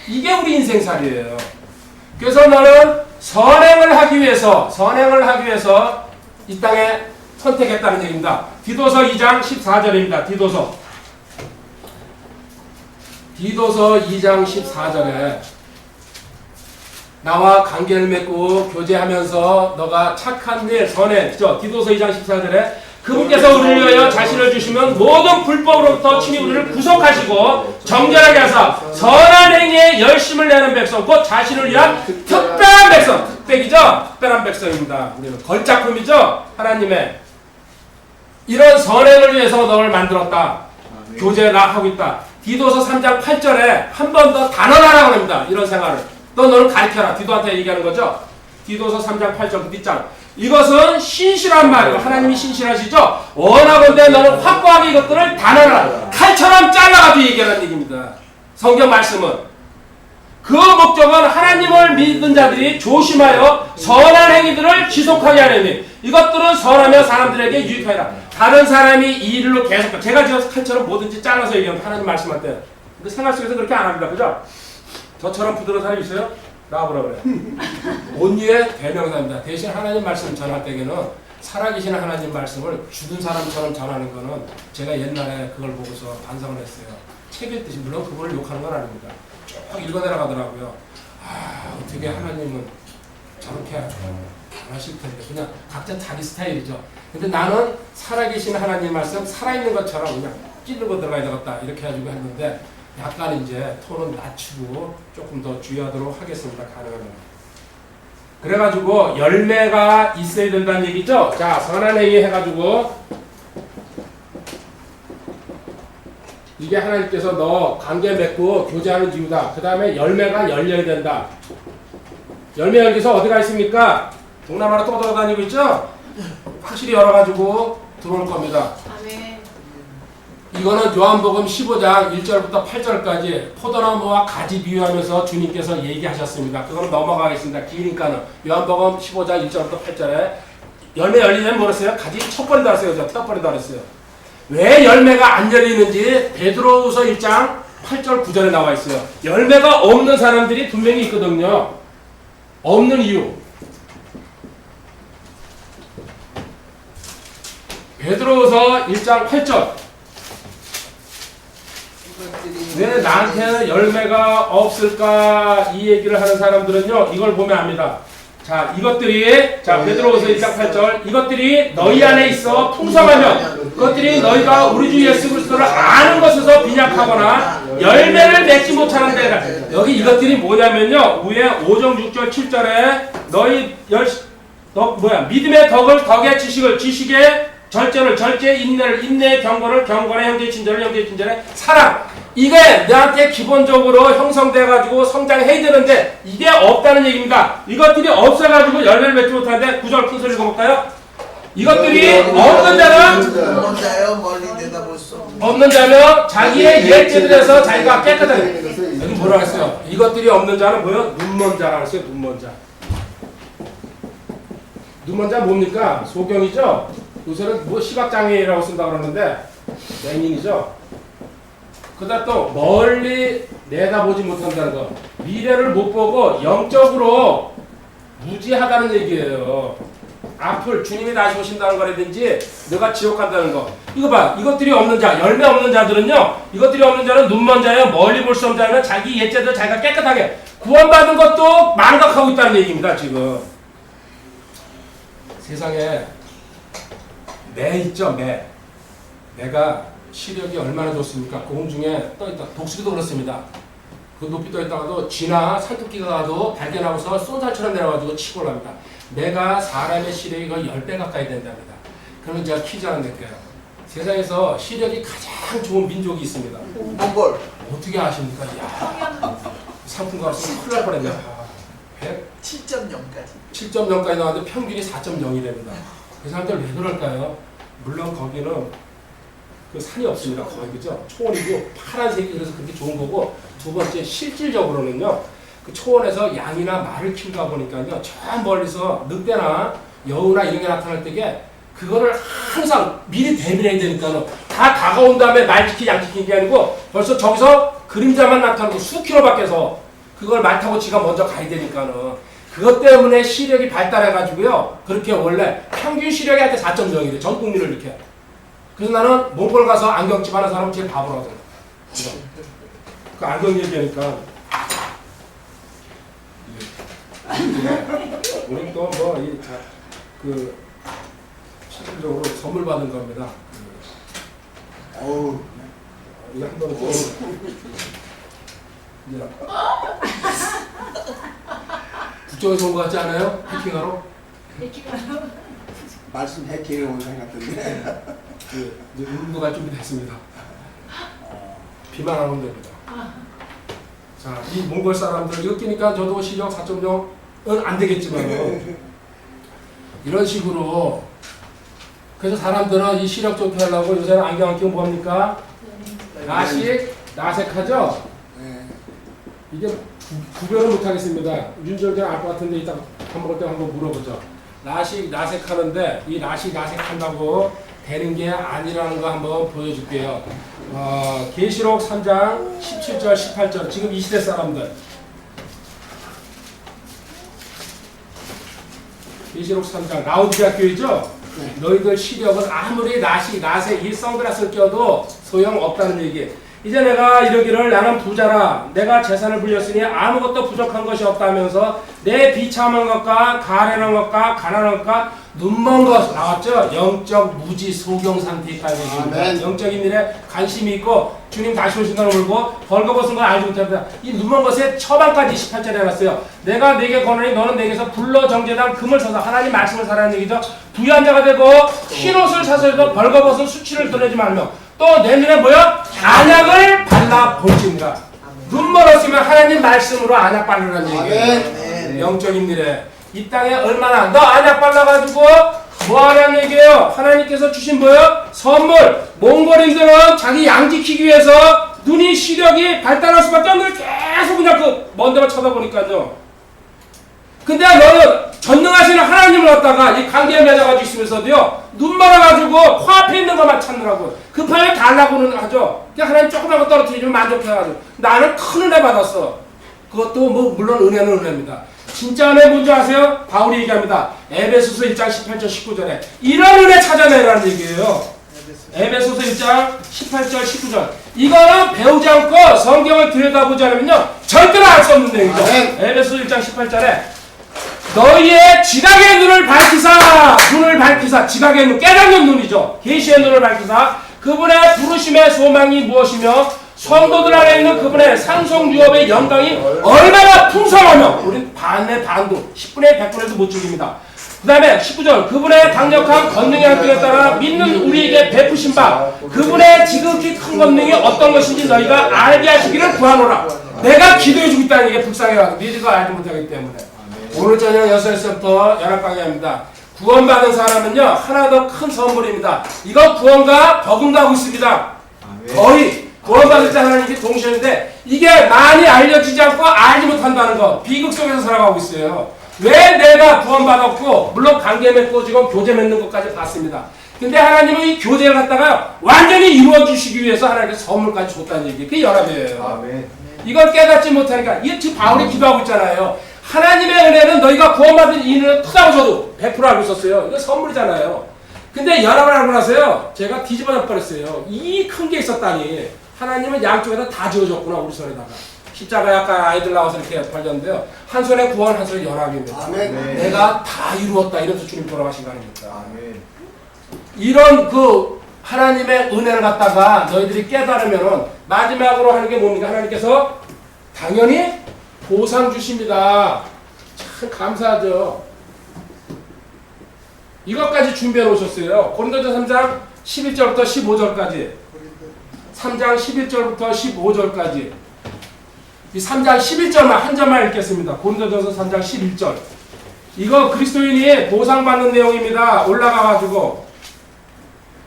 S3: 이게 우리 인생살이에요. 그래서 너는 선행을 하기 위해서 이 땅에 선택했다는 얘기입니다. 디도서 2장 14절입니다. 디도서 2장 14절에 나와 관계를 맺고 교제하면서 너가 착한 일, 선행, 그죠? 디도서 2장 14절에 그분께서 우리를 위하여 자신을 주시면 모든 불법으로부터 친히 우리를 구속하시고 정결하게 하사 선한 행위에 열심을 내는 백성, 곧 자신을 위한 특별한 백성, 특백이죠? 특별한 백성입니다. 우리는 걸작품이죠? 하나님의 이런 선행을 위해서 너를 만들었다. 교제를 하고 있다. 디도서 3장 8절에 한 번 더 단언하라고 합니다. 이런 생활을. 너를 가르쳐라. 디도한테 얘기하는 거죠. 디도서 3장 8절 그 뒷장. 이것은 신실한 말이고 하나님이 신실하시죠. 원하건대 너는 확고하게 이것들을 단언하라. 칼처럼 잘라가지고 얘기하는 얘기입니다. 성경 말씀은. 그 목적은 하나님을 믿는 자들이 조심하여 선한 행위들을 지속하게 하는 일. 이것들은 선하며 사람들에게 유익하리라. 다른 사람이 이 일로 계속 제가 지금 칼처럼 뭐든지 잘라서 얘기하면 하나님 말씀할 때 근데 생활 속에서 그렇게 안 합니다. 그죠? 저처럼 부드러운 사람이 있어요? 나와보라 그래요. 온유의 대명사입니다. 대신 하나님 말씀 전할 때에는 살아계신 하나님 말씀을 죽은 사람처럼 전하는 거는 제가 옛날에 그걸 보고서 반성을 했어요. 책 읽듯이 물론 그분을 욕하는 건 아닙니다. 쭉 읽어 내려가더라고요. 아 어떻게 하나님은 저렇게 안 하실 텐데 그냥 각자 자기 스타일이죠. 근데 나는 살아계신 하나님 말씀 살아있는 것처럼 그냥 찌르고 들어가야 되겠다 이렇게 해가지고 했는데 약간 이제 톤은 낮추고 조금 더 주의하도록 하겠습니다. 가능하면. 그래가지고 열매가 있어야 된다는 얘기죠. 자, 선한 행위 해가지고 이게 하나님께서 너 관계 맺고 교제하는 이유다. 그 다음에 열매가 열려야 된다. 열매 열기서 어디가 있습니까? 동남아로 또 돌아다니고 있죠? 확실히 열어가지고 들어올 겁니다.
S4: 아멘.
S3: 이거는 요한복음 15장 1절부터 8절까지 포도나무와 가지 비유하면서 주님께서 얘기하셨습니다. 그거는 넘어가겠습니다. 기니까는 요한복음 15장 1절부터 8절에 열매 열리면 뭐랬어요? 가지 첫 번이다 했어요. 첫 번이다 했어요. 왜 열매가 안 열리는지 베드로후서 1장 8절 9절에 나와 있어요. 열매가 없는 사람들이 분명히 있거든요. 없는 이유. 베드로후서 1장 8절. 왜 나한테는 열매가 없을까? 이 얘기를 하는 사람들은요, 이걸 보면 압니다. 자, 이것들이, 자, 베드로후서 1장 8절, 이것들이 너희 안에 있어 풍성하면, 그것들이 너희가 우리 주 예수 그리스도를 아는 것에서 빈약하거나 열매를 맺지 못하는 데가, 여기 이것들이 뭐냐면요, 위에 5정 6절 7절에 너희 믿음의 덕의 지식의 절제를 절제, 인내를 인내의 경건을 경건의 형제 친절을 형제 친절의 사랑. 이게 내한테 기본적으로 형성돼가지고 성장해야 되는데 이게 없다는 얘기입니다. 이것들이 없어가지고 열매를 맺지 못하는데 9절 큰 소리 읽어볼까요? 이것들이 없는 자는
S1: 먼저요 멀리 내다볼 수
S3: 없는 자면 자기의 옛죄들에서 자기가 깨끗하게. 여기 뭐라고 했어요? 이것들이 없는 자는 뭐예요? 눈먼 자라고 했어요. 눈먼 자. 눈먼 자 뭡니까? 소경이죠? 요새는 뭐 시각장애인이라고 쓴다고 그러는데 맹인이죠? 그다음 또 멀리 내다보지 못한다는 거. 미래를 못 보고 영적으로 무지하다는 얘기예요. 앞을 주님이 다시 오신다는 거라든지 너가 지옥 간다는 거. 이거 봐. 이것들이 없는 자, 열매 없는 자들은요. 이것들이 없는 자는 눈먼 자예요. 멀리 볼 수 없는 자는 자기 옛죄들 자기가 깨끗하게 구원받은 것도 망각하고 있다는 얘기입니다. 지금. 세상에 매 있죠. 매가 시력이 얼마나 좋습니까? 공중에 떠있다. 독수리도 그렇습니다. 그 높이 떠있다가도 쥐나 산토끼가 가도 발견하고서 쏜살처럼 내려가지고 치고 올라갑니다. 매가 사람의 시력이 거의 10배 가까이 된답니다. 그러면 제가 퀴즈 하나 낼게요. 세상에서 시력이 가장 좋은 민족이 있습니다.
S1: 몽골.
S3: 어떻게 아십니까? 야, 상품 값은 큰일 날 뻔했네.
S1: 7.0까지.
S3: 7.0까지 나왔는데 평균이 4.0이 됩니다. 그 사람들 왜 그럴까요? 물론 거기는 그 산이 없습니다. 거의 그죠? 초원이고 파란색이 그래서 그렇게 좋은 거고 두 번째 실질적으로는요. 그 초원에서 양이나 말을 키우다 보니까요. 저 멀리서 늑대나 여우나 이런 게 나타날 때게 그거를 항상 미리 대비해야 되니까요. 다 다가온 다음에 말 지키 양 지키는 게 아니고 벌써 저기서 그림자만 나타나고 수킬로 밖에서 그걸 말 타고 지가 먼저 가야 되니까는 그것 때문에 시력이 발달해가지고요. 그렇게 원래 평균 시력이 한테 4.0이래. 전 국민을 이렇게. 그래서 나는 몽골 가서 안경집 하는 사람 제일 바보라고 하잖아. 그 안경 얘기하니까. 우리 또 그 실질적으로 선물 받은 겁니다.
S1: 어우.
S3: 이거 한 번은 좀. 국정에서 온 것 같지 않아요? 해킹하러?
S5: 말씀 해킹에 온 생 같은데.
S3: 이제 울고 갈 준비 됐습니다. 비만 안 오면 됩니다. 자, 이 몽골 사람들 이거 끼니까 저도 시력 4.0은 안 되겠지만 이런 식으로 그래서 사람들은 이 시력 좋게 하려고 요새는 안경 안 끼면 뭐합니까? 나색하죠?
S5: 네.
S3: 이게 구별을 못하겠습니다. 윤절경 알 것 같은데 이따 밥 먹을 때 한번 물어보죠. 나색하는데 이 나색한다고 되는 게 아니라는 거 한번 보여줄게요. 계시록 3장 17절 18절 지금 이 시대 사람들 계시록 3장 라우디게아 교회죠? 너희들 시력은 아무리 나색 이 선글라스를 껴도 소용없다는 얘기. 이제 내가 이러기를 나는 부자라 내가 재산을 불렸으니 아무것도 부족한 것이 없다면서 내 비참한 것과 가련한 것과 가난한 것과 눈먼 것 나왔죠. 영적 무지 소경 상태에 있다는 얘기입니다.
S5: 아멘.
S3: 영적인 일에 관심이 있고 주님 다시 오신다고 그러고 벌거벗은 걸 알지 못합니다. 이 눈먼 것에 처방까지 18절에 해놨어요. 내가 네게 권하니 너는 내게서 불러 정죄당 금을 써서 하나님 말씀을 사라는 얘기죠. 부유한 자가 되고 흰옷을 사서도 벌거벗은 수치를 드러내지 말며 또 내 눈에 뭐야? 안약을 발라 볼지니라. 눈 멀었으면 하나님 말씀으로 안약 바르라는 얘기예요.
S5: 아멘.
S3: 영적인 일에 이 땅에 얼마나 너 안약 발라가지고 뭐 하라는 얘기예요? 하나님께서 주신 뭐예요? 선물. 몽골인들은 자기 양 지키기 위해서 눈이 시력이 발달할 수밖에 없는 계속 그냥 그 먼 데만 쳐다보니까요. 근데 너는 전능하시는 하나님을 갖다가 이 관계에 맺어가지고 있으면서도요 눈 멀어가지고 코앞에 있는 것만 찾느라고 급하게 달라고는 하죠. 그러니까 하나님 조그만 거 떨어뜨리면 만족해가지고 나는 큰 은혜 받았어. 그것도 뭐 물론 은혜는 은혜입니다. 진짜 은혜 뭔지 아세요? 바울이 얘기합니다. 에베소서 1장 18절 19절에 이런 은혜 찾아내라는 얘기예요. 에베소서 1장 18절 19절 이거는 배우지 않고 성경을 들여다보지 않으면요 절대로 알 수 없는 내용이죠. 에베소서 1장 18절에 너희의 지각의 눈을 밝히사 눈을 밝히사 지각의 눈 깨닫는 눈이죠. 계시의 눈을 밝히사 그분의 부르심의 소망이 무엇이며 성도들 안에 있는 그분의 상속유업의 영광이 얼마나 풍성하며 우린 반의 반도 10분의 100분에도 못 죽입니다. 그 다음에 19절 그분의 강력한 권능의 한쪽에 따라 믿는 우리에게 베푸신 바 그분의 지극히 큰 권능이 어떤 것인지 너희가 알게 하시기를 구하노라. 내가 기도해주고 있다는 얘기가 불쌍해가지고 너희가 알지 못하기 때문에 오늘 저녁 6시부터 연합 강의합니다. 구원받은 사람은요 하나 더 큰 선물입니다. 이거 구원과 버금도 하고 있습니다. 거의 구원받을 때 하나님께 동시에인데 이게 많이 알려지지 않고 알지 못한다는 거 비극 속에서 살아가고 있어요. 왜 내가 구원받았고 물론 관계 맺고 지금 교제 맺는 것까지 봤습니다. 근데 하나님은 이 교제를 갖다가 완전히 이루어 주시기 위해서 하나님께서 선물까지 줬다는 얘기. 그게 연합이에요.
S1: 아멘.
S3: 이걸 깨닫지 못하니까 이게 지금 바울이 기도하고 있잖아요. 하나님의 은혜는 너희가 구원받은 이유는 크다고 저도 100% 알고 있었어요. 이거 선물이잖아요. 근데 연합을 알고 나서요 제가 뒤집어 버렸어요. 이 큰 게 있었다니 하나님은 양쪽에다 다 지어줬구나 우리 손에다가. 십자가 약간 아이들 나와서 이렇게 벌렸는데요. 한 손에 구원, 한 손에 연합입니다.
S5: 아멘.
S3: 내가 다 이루었다. 이래서 주님 돌아가신 거 아닙니까?
S1: 아멘.
S3: 이런 그 하나님의 은혜를 갖다가 너희들이 깨달으면은 마지막으로 하는 게 뭡니까? 하나님께서 당연히 보상 주십니다. 참 감사하죠. 이것까지 준비해 놓으셨어요. 고린도전서 3장 11절부터 15절까지. 3장 11절부터 15절까지. 이 3장 11절만 한 절만 읽겠습니다. 고린도전서 3장 11절. 이거 그리스도인이 보상받는 내용입니다. 올라가가지고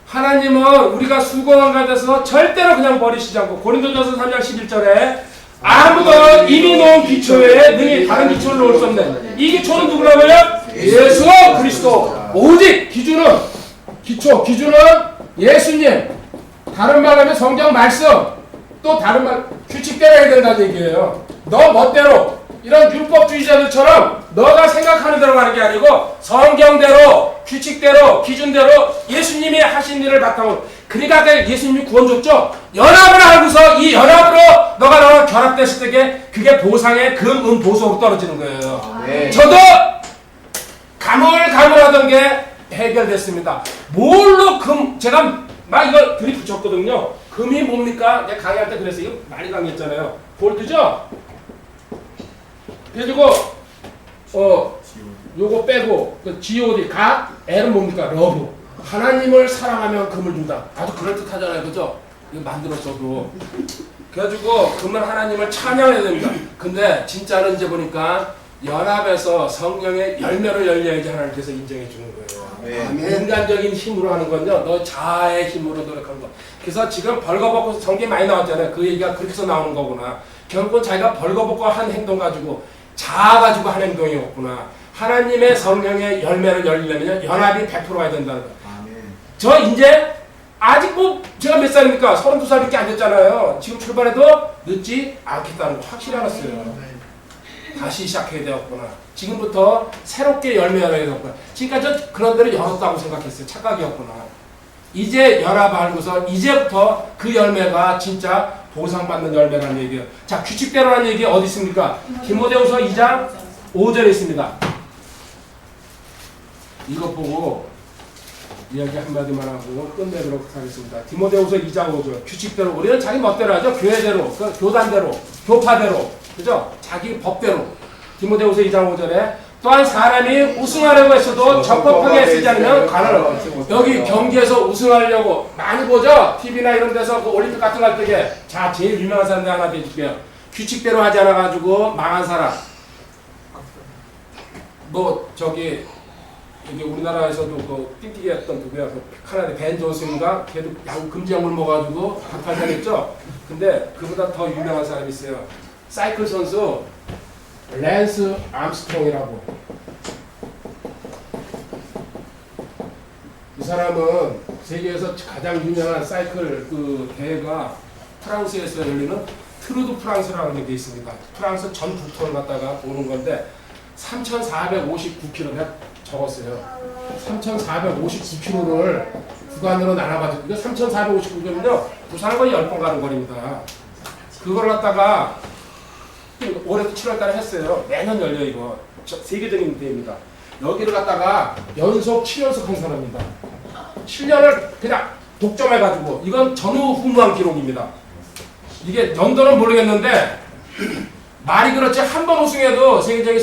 S3: 하나님은 우리가 수고한 가운데서 절대로 그냥 버리시지 않고 고린도전서 3장 11절에 아무도 이미 놓은 기초에 능히 다른 기초를 놓을 수 없네. 이 기초는 누구라고요? 예수 그리스도. 오직 기준은 기초는 예수님. 다른 말로 하면 성경 말씀. 또 다른 말 규칙대로 해야 된다는 얘기예요. 너 멋대로 이런 율법주의자들처럼 너가 생각하는 대로 가는 게 아니고 성경대로 규칙대로 기준대로 예수님이 하신 일을 바탕으로. 그러니까 예수님이 구원 줬죠. 연합을 알고서 이 연합으로 너가 결합됐을 때 그게 보상의 금, 보석으로 떨어지는 거예요.
S1: 네.
S3: 저도 가물가물하던 게 해결됐습니다. 뭘로 제가 막 이걸 들이붙였거든요. 금이 뭡니까? 내가 강의할 때 그랬어요. 이거 많이 강의했잖아요. 골드죠? 그리고 요거 빼고 그 G.O.D. L은 뭡니까? 러브. 하나님을 사랑하면 금을 준다. 아주 그럴듯하잖아요. 그죠? 이거 만들었어도. 그래가지고 금은 하나님을 찬양해야 됩니다. 근데 진짜는 이제 보니까 연합에서 성령의 열매를 열려야지 하나님께서 인정해 주는 거예요.
S1: 아멘.
S3: 인간적인 힘으로 하는 건요, 너 자아의 힘으로 노력하는 거. 그래서 지금 벌거벗고 성경에 많이 나왔잖아요. 그 얘기가 그렇게 해서 나오는 거구나. 결국은 자기가 벌거벗고 한 행동 가지고 자아 가지고 한 행동이었구나. 하나님의 성령의 열매를 열리려면 연합이 100%가 된다는 거예요. 저 이제 아직 뭐 제가 몇 살입니까? 32살밖에 안 됐잖아요. 지금 출발해도 늦지 않겠다는 거 확실히 알았어요. 다시 시작해야 되었구나. 지금부터 새롭게 열매를 해야 되었구나. 지금까지 그런 데를 열었다고 생각했어요. 착각이었구나. 이제 연합하고서 이제부터 그 열매가 진짜 보상받는 열매라는 얘기예요. 자, 규칙대로라는 얘기 어디 있습니까? 디모데후서 2장 5절에 있습니다. 이거 보고 이야기 한마디만 하고 끝내도록 하겠습니다. 디모데후서 2장 5절. 규칙대로. 우리는 자기 멋대로 하죠. 교회대로, 교단대로, 교파대로, 그죠? 자기 법대로. 디모데후서 2장 5절에 또한 사람이 우승하려고 했어도 적법하게 쓰지 않으면 가난하다. 여기 경기에서 우승하려고 많이 보죠? TV나 이런 데서 그 올림픽 같은 거 할 때에 자, 제일 유명한 사람들 하나 대줄게요. 규칙대로 하지 않아가지고 망한 사람. 뭐 저기 이게 우리나라에서도 그 띵뛰기 했던 누구야? 그 카나다 벤 존슨인가? 걔도 금지 약물 먹어가지고 박탈당했죠? 근데 그보다 더 유명한 사람이 있어요. 사이클 선수 랜스 암스트롱이라고. 이 사람은 세계에서 가장 유명한 사이클 그 대회가 프랑스에서 열리는 트루드 프랑스라는 게 있습니다. 프랑스 전 국토를 갖다가 도는 건데 3,459km 적었어요. 3,459km를 구간으로 나눠가지고 이거 3,459km면요 부산을 거의 10번 가는 거리입니다. 그걸 갖다가 올해도 7월달에 했어요. 매년 열려 이거 세계적인 대회입니다. 여기를 갖다가 연속 7연속 한 사람입니다. 7년을 그냥 독점해가지고 이건 전후후무한 기록입니다. 이게 연도는 모르겠는데 말이 그렇지 한 번 우승해도 세계적인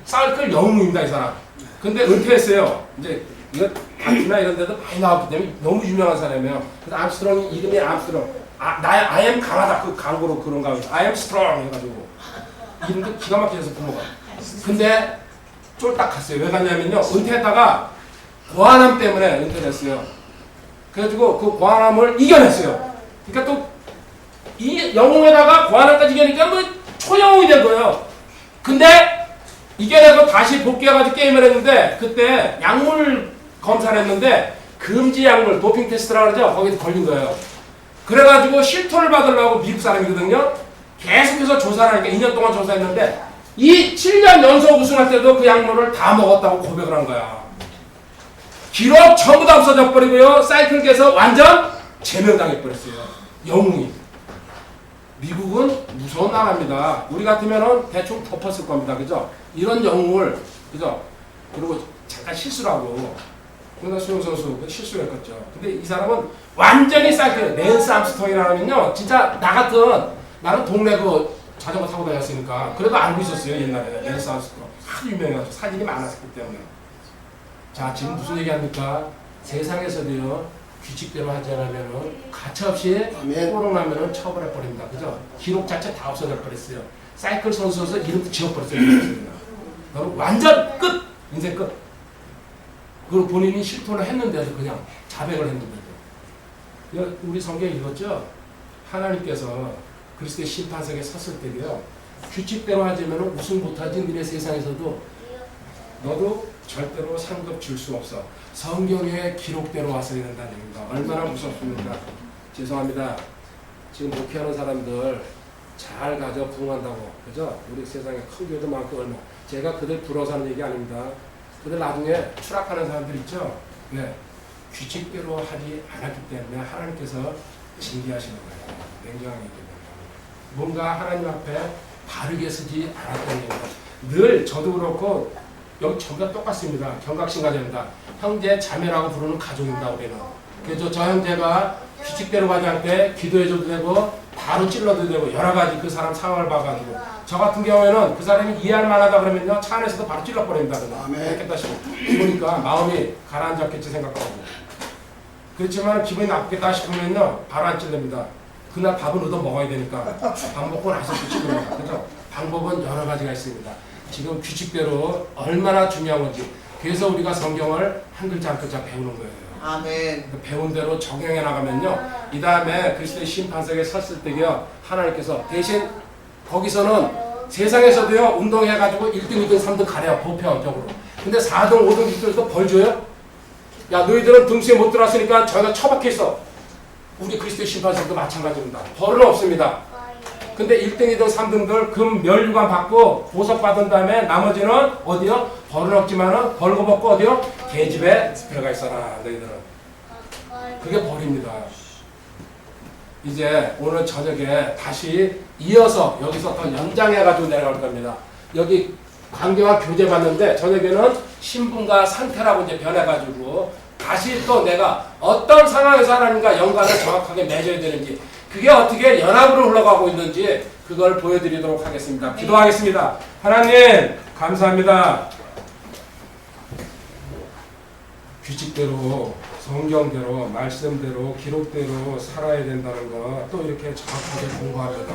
S3: 사이클 영웅입니다 이 사람. 근데 은퇴했어요. 이제 이거 다큐나 이런 데도 많이 나왔기 때문에 너무 유명한 사람이에요. 그래서 암스트롱이 이름이 암스트롱. I am 강하다 그 광고로 그런가 하면서 I am strong 해가지고 이름도 기가 막혀서 부모가. 근데 쫄딱 갔어요. 왜 갔냐면요. 은퇴했다가 고환암 때문에 은퇴했어요. 그래가지고 그 고환암을 이겨냈어요. 그러니까 또 이 영웅에다가 고환암까지 이겨니까 뭐 초영웅이 된 거예요. 근데 이겨내고 다시 복귀해가지고 게임을 했는데 그때 약물 검사를 했는데 금지 약물 도핑 테스트라고 그러죠. 거기서 걸린 거예요. 그래가지고 실토를 받으려고 미국 사람이거든요. 계속해서 조사를 하니까 2년 동안 조사했는데 이 7년 연속 우승할 때도 그 약물을 다 먹었다고 고백을 한 거야. 기록 전부 다 없어져 버리고요. 사이클계에서 완전 제명당해버렸어요. 영웅이. 미국은 무서운 나라입니다. 우리 같으면은 대충 덮었을 겁니다. 그죠? 이런 영웅을, 그죠? 그리고 잠깐 실수를 하고, 손흥민 선수 실수를 했겠죠. 근데 이 사람은 완전히 사이클, 낸스 암스트롱이라면요. 진짜 나는 동네 그 자전거 타고 다녔으니까 그래도 알고 있었어요. 옛날에. 낸스 암스트롱. 아주 유명해서 사진이 많았기 때문에. 자, 지금 무슨 얘기 합니까? 세상에서도요. 규칙대로 하지 않으면 가차없이 꼬롱나면은 처벌해 버립니다. 그죠? 기록 자체 다 없어져 버렸어요. 사이클 선수로서 이름도 지워버렸어요. 너는 완전 끝! 인생 끝! 그리고 본인이 실토를 했는데도 그냥 자백을 했는데도. 우리 성경 읽었죠? 하나님께서 그리스도의 심판석에 섰을 때도요. 규칙대로 하자면 우승 못하지 너네 세상에서도 너도 절대로 상급 줄 수 없어. 성경에 기록대로 왔어야 된다는 얘기입니다. 얼마나 무섭습니까? 죄송합니다. 지금 목회하는 사람들 잘 가져 부흥한다고. 그죠? 우리 세상에 큰 교회도 많고 얼마. 제가 그들 부러워서 하는 얘기 아닙니다. 그들 나중에 추락하는 사람들 있죠? 네. 규칙대로 하지 않았기 때문에 하나님께서 징계하시는 거예요. 냉정하게 얘기합니다. 뭔가 하나님 앞에 바르게 쓰지 않았다는 얘기입니다. 늘 저도 그렇고 여기 전부 다 똑같습니다. 경각심 가져야 된다. 형제, 자매라고 부르는 가족입니다. 우리는. 그래서 저 형제가 규칙대로 가지 않을 때 기도해줘도 되고 바로 찔러도 되고 여러 가지 그 사람 상황을 봐가지고 저 같은 경우에는 그 사람이 이해할 만하다 그러면요 차 안에서도 바로 찔러버립니다. 그랬겠다 싶고 그러니까 마음이 가라앉았겠지 생각하고 그렇지만 기분이 나쁘겠다 싶으면요 바로 안 찔릅니다. 그날 밥은 얻어 먹어야 되니까 밥 먹고 나서 또 찔릅니다. 그죠? 방법은 여러 가지가 있습니다. 지금 규칙대로 얼마나 중요한 건지 그래서 우리가 성경을 한 글자 한 글자 배우는 거예요.
S1: 아멘.
S3: 배운 대로 적용해 나가면요 이 다음에 그리스도의 심판석에 섰을 때요 하나님께서 대신 거기서는 세상에서도요 운동해가지고 1등, 2등, 3등 가려요 보편적으로. 근데 4등, 5등, 6등에서 벌 줘요? 야 너희들은 등수에 못 들어왔으니까 저희가 처박혀 있어. 우리 그리스도의 심판석도 마찬가지입니다. 벌은 없습니다. 근데 1등, 2등, 3등들 금 면류관 받고 보석 받은 다음에 나머지는 어디요? 벌은 없지만은 벌고 먹고 어디요? 계집에 들어가 있어라 너희들은. 그게 벌입니다. 이제 오늘 저녁에 다시 이어서 여기서 더 연장해가지고 내려갈 겁니다. 여기 관계와 교제 받는데 저녁에는 신분과 상태라고 이제 변해가지고 다시 또 내가 어떤 상황에서 하나님과 연관을 정확하게 맺어야 되는지 그게 어떻게 연합으로 흘러가고 있는지 그걸 보여드리도록 하겠습니다. 기도하겠습니다. 하나님 감사합니다. 규칙대로 성경대로 말씀대로 기록대로 살아야 된다는 거 또 이렇게 정확하게 공부합니다.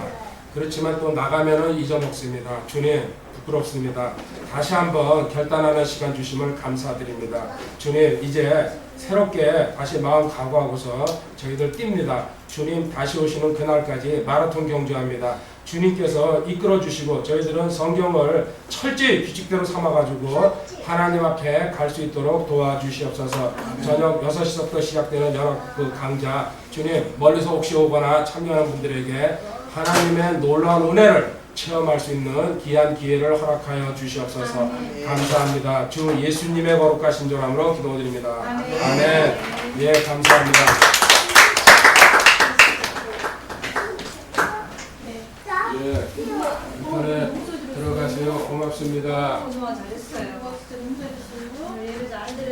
S3: 그렇지만 또 나가면은 잊어먹습니다. 주님 부끄럽습니다. 다시 한번 결단하는 시간 주심을 감사드립니다. 주님 이제 새롭게 다시 마음 각오하고서 저희들 뜁니다. 주님 다시 오시는 그날까지 마라톤 경주합니다. 주님께서 이끌어 주시고 저희들은 성경을 철저히 규칙대로 삼아가지고 하나님 앞에 갈 수 있도록 도와주시옵소서. 저녁 6시부터 시작되는 연합 그 강좌 주님 멀리서 혹시 오거나 참여하는 분들에게 하나님의 놀라운 은혜를 체험할 수 있는 귀한 기회를 허락하여 주시옵소서. 감사합니다. 주 예수님의 거룩하신 이름으로 기도드립니다. 아멘. 예, 감사합니다. 예, 인터넷 들어가세요. 고맙습니다.
S4: 잘했어요.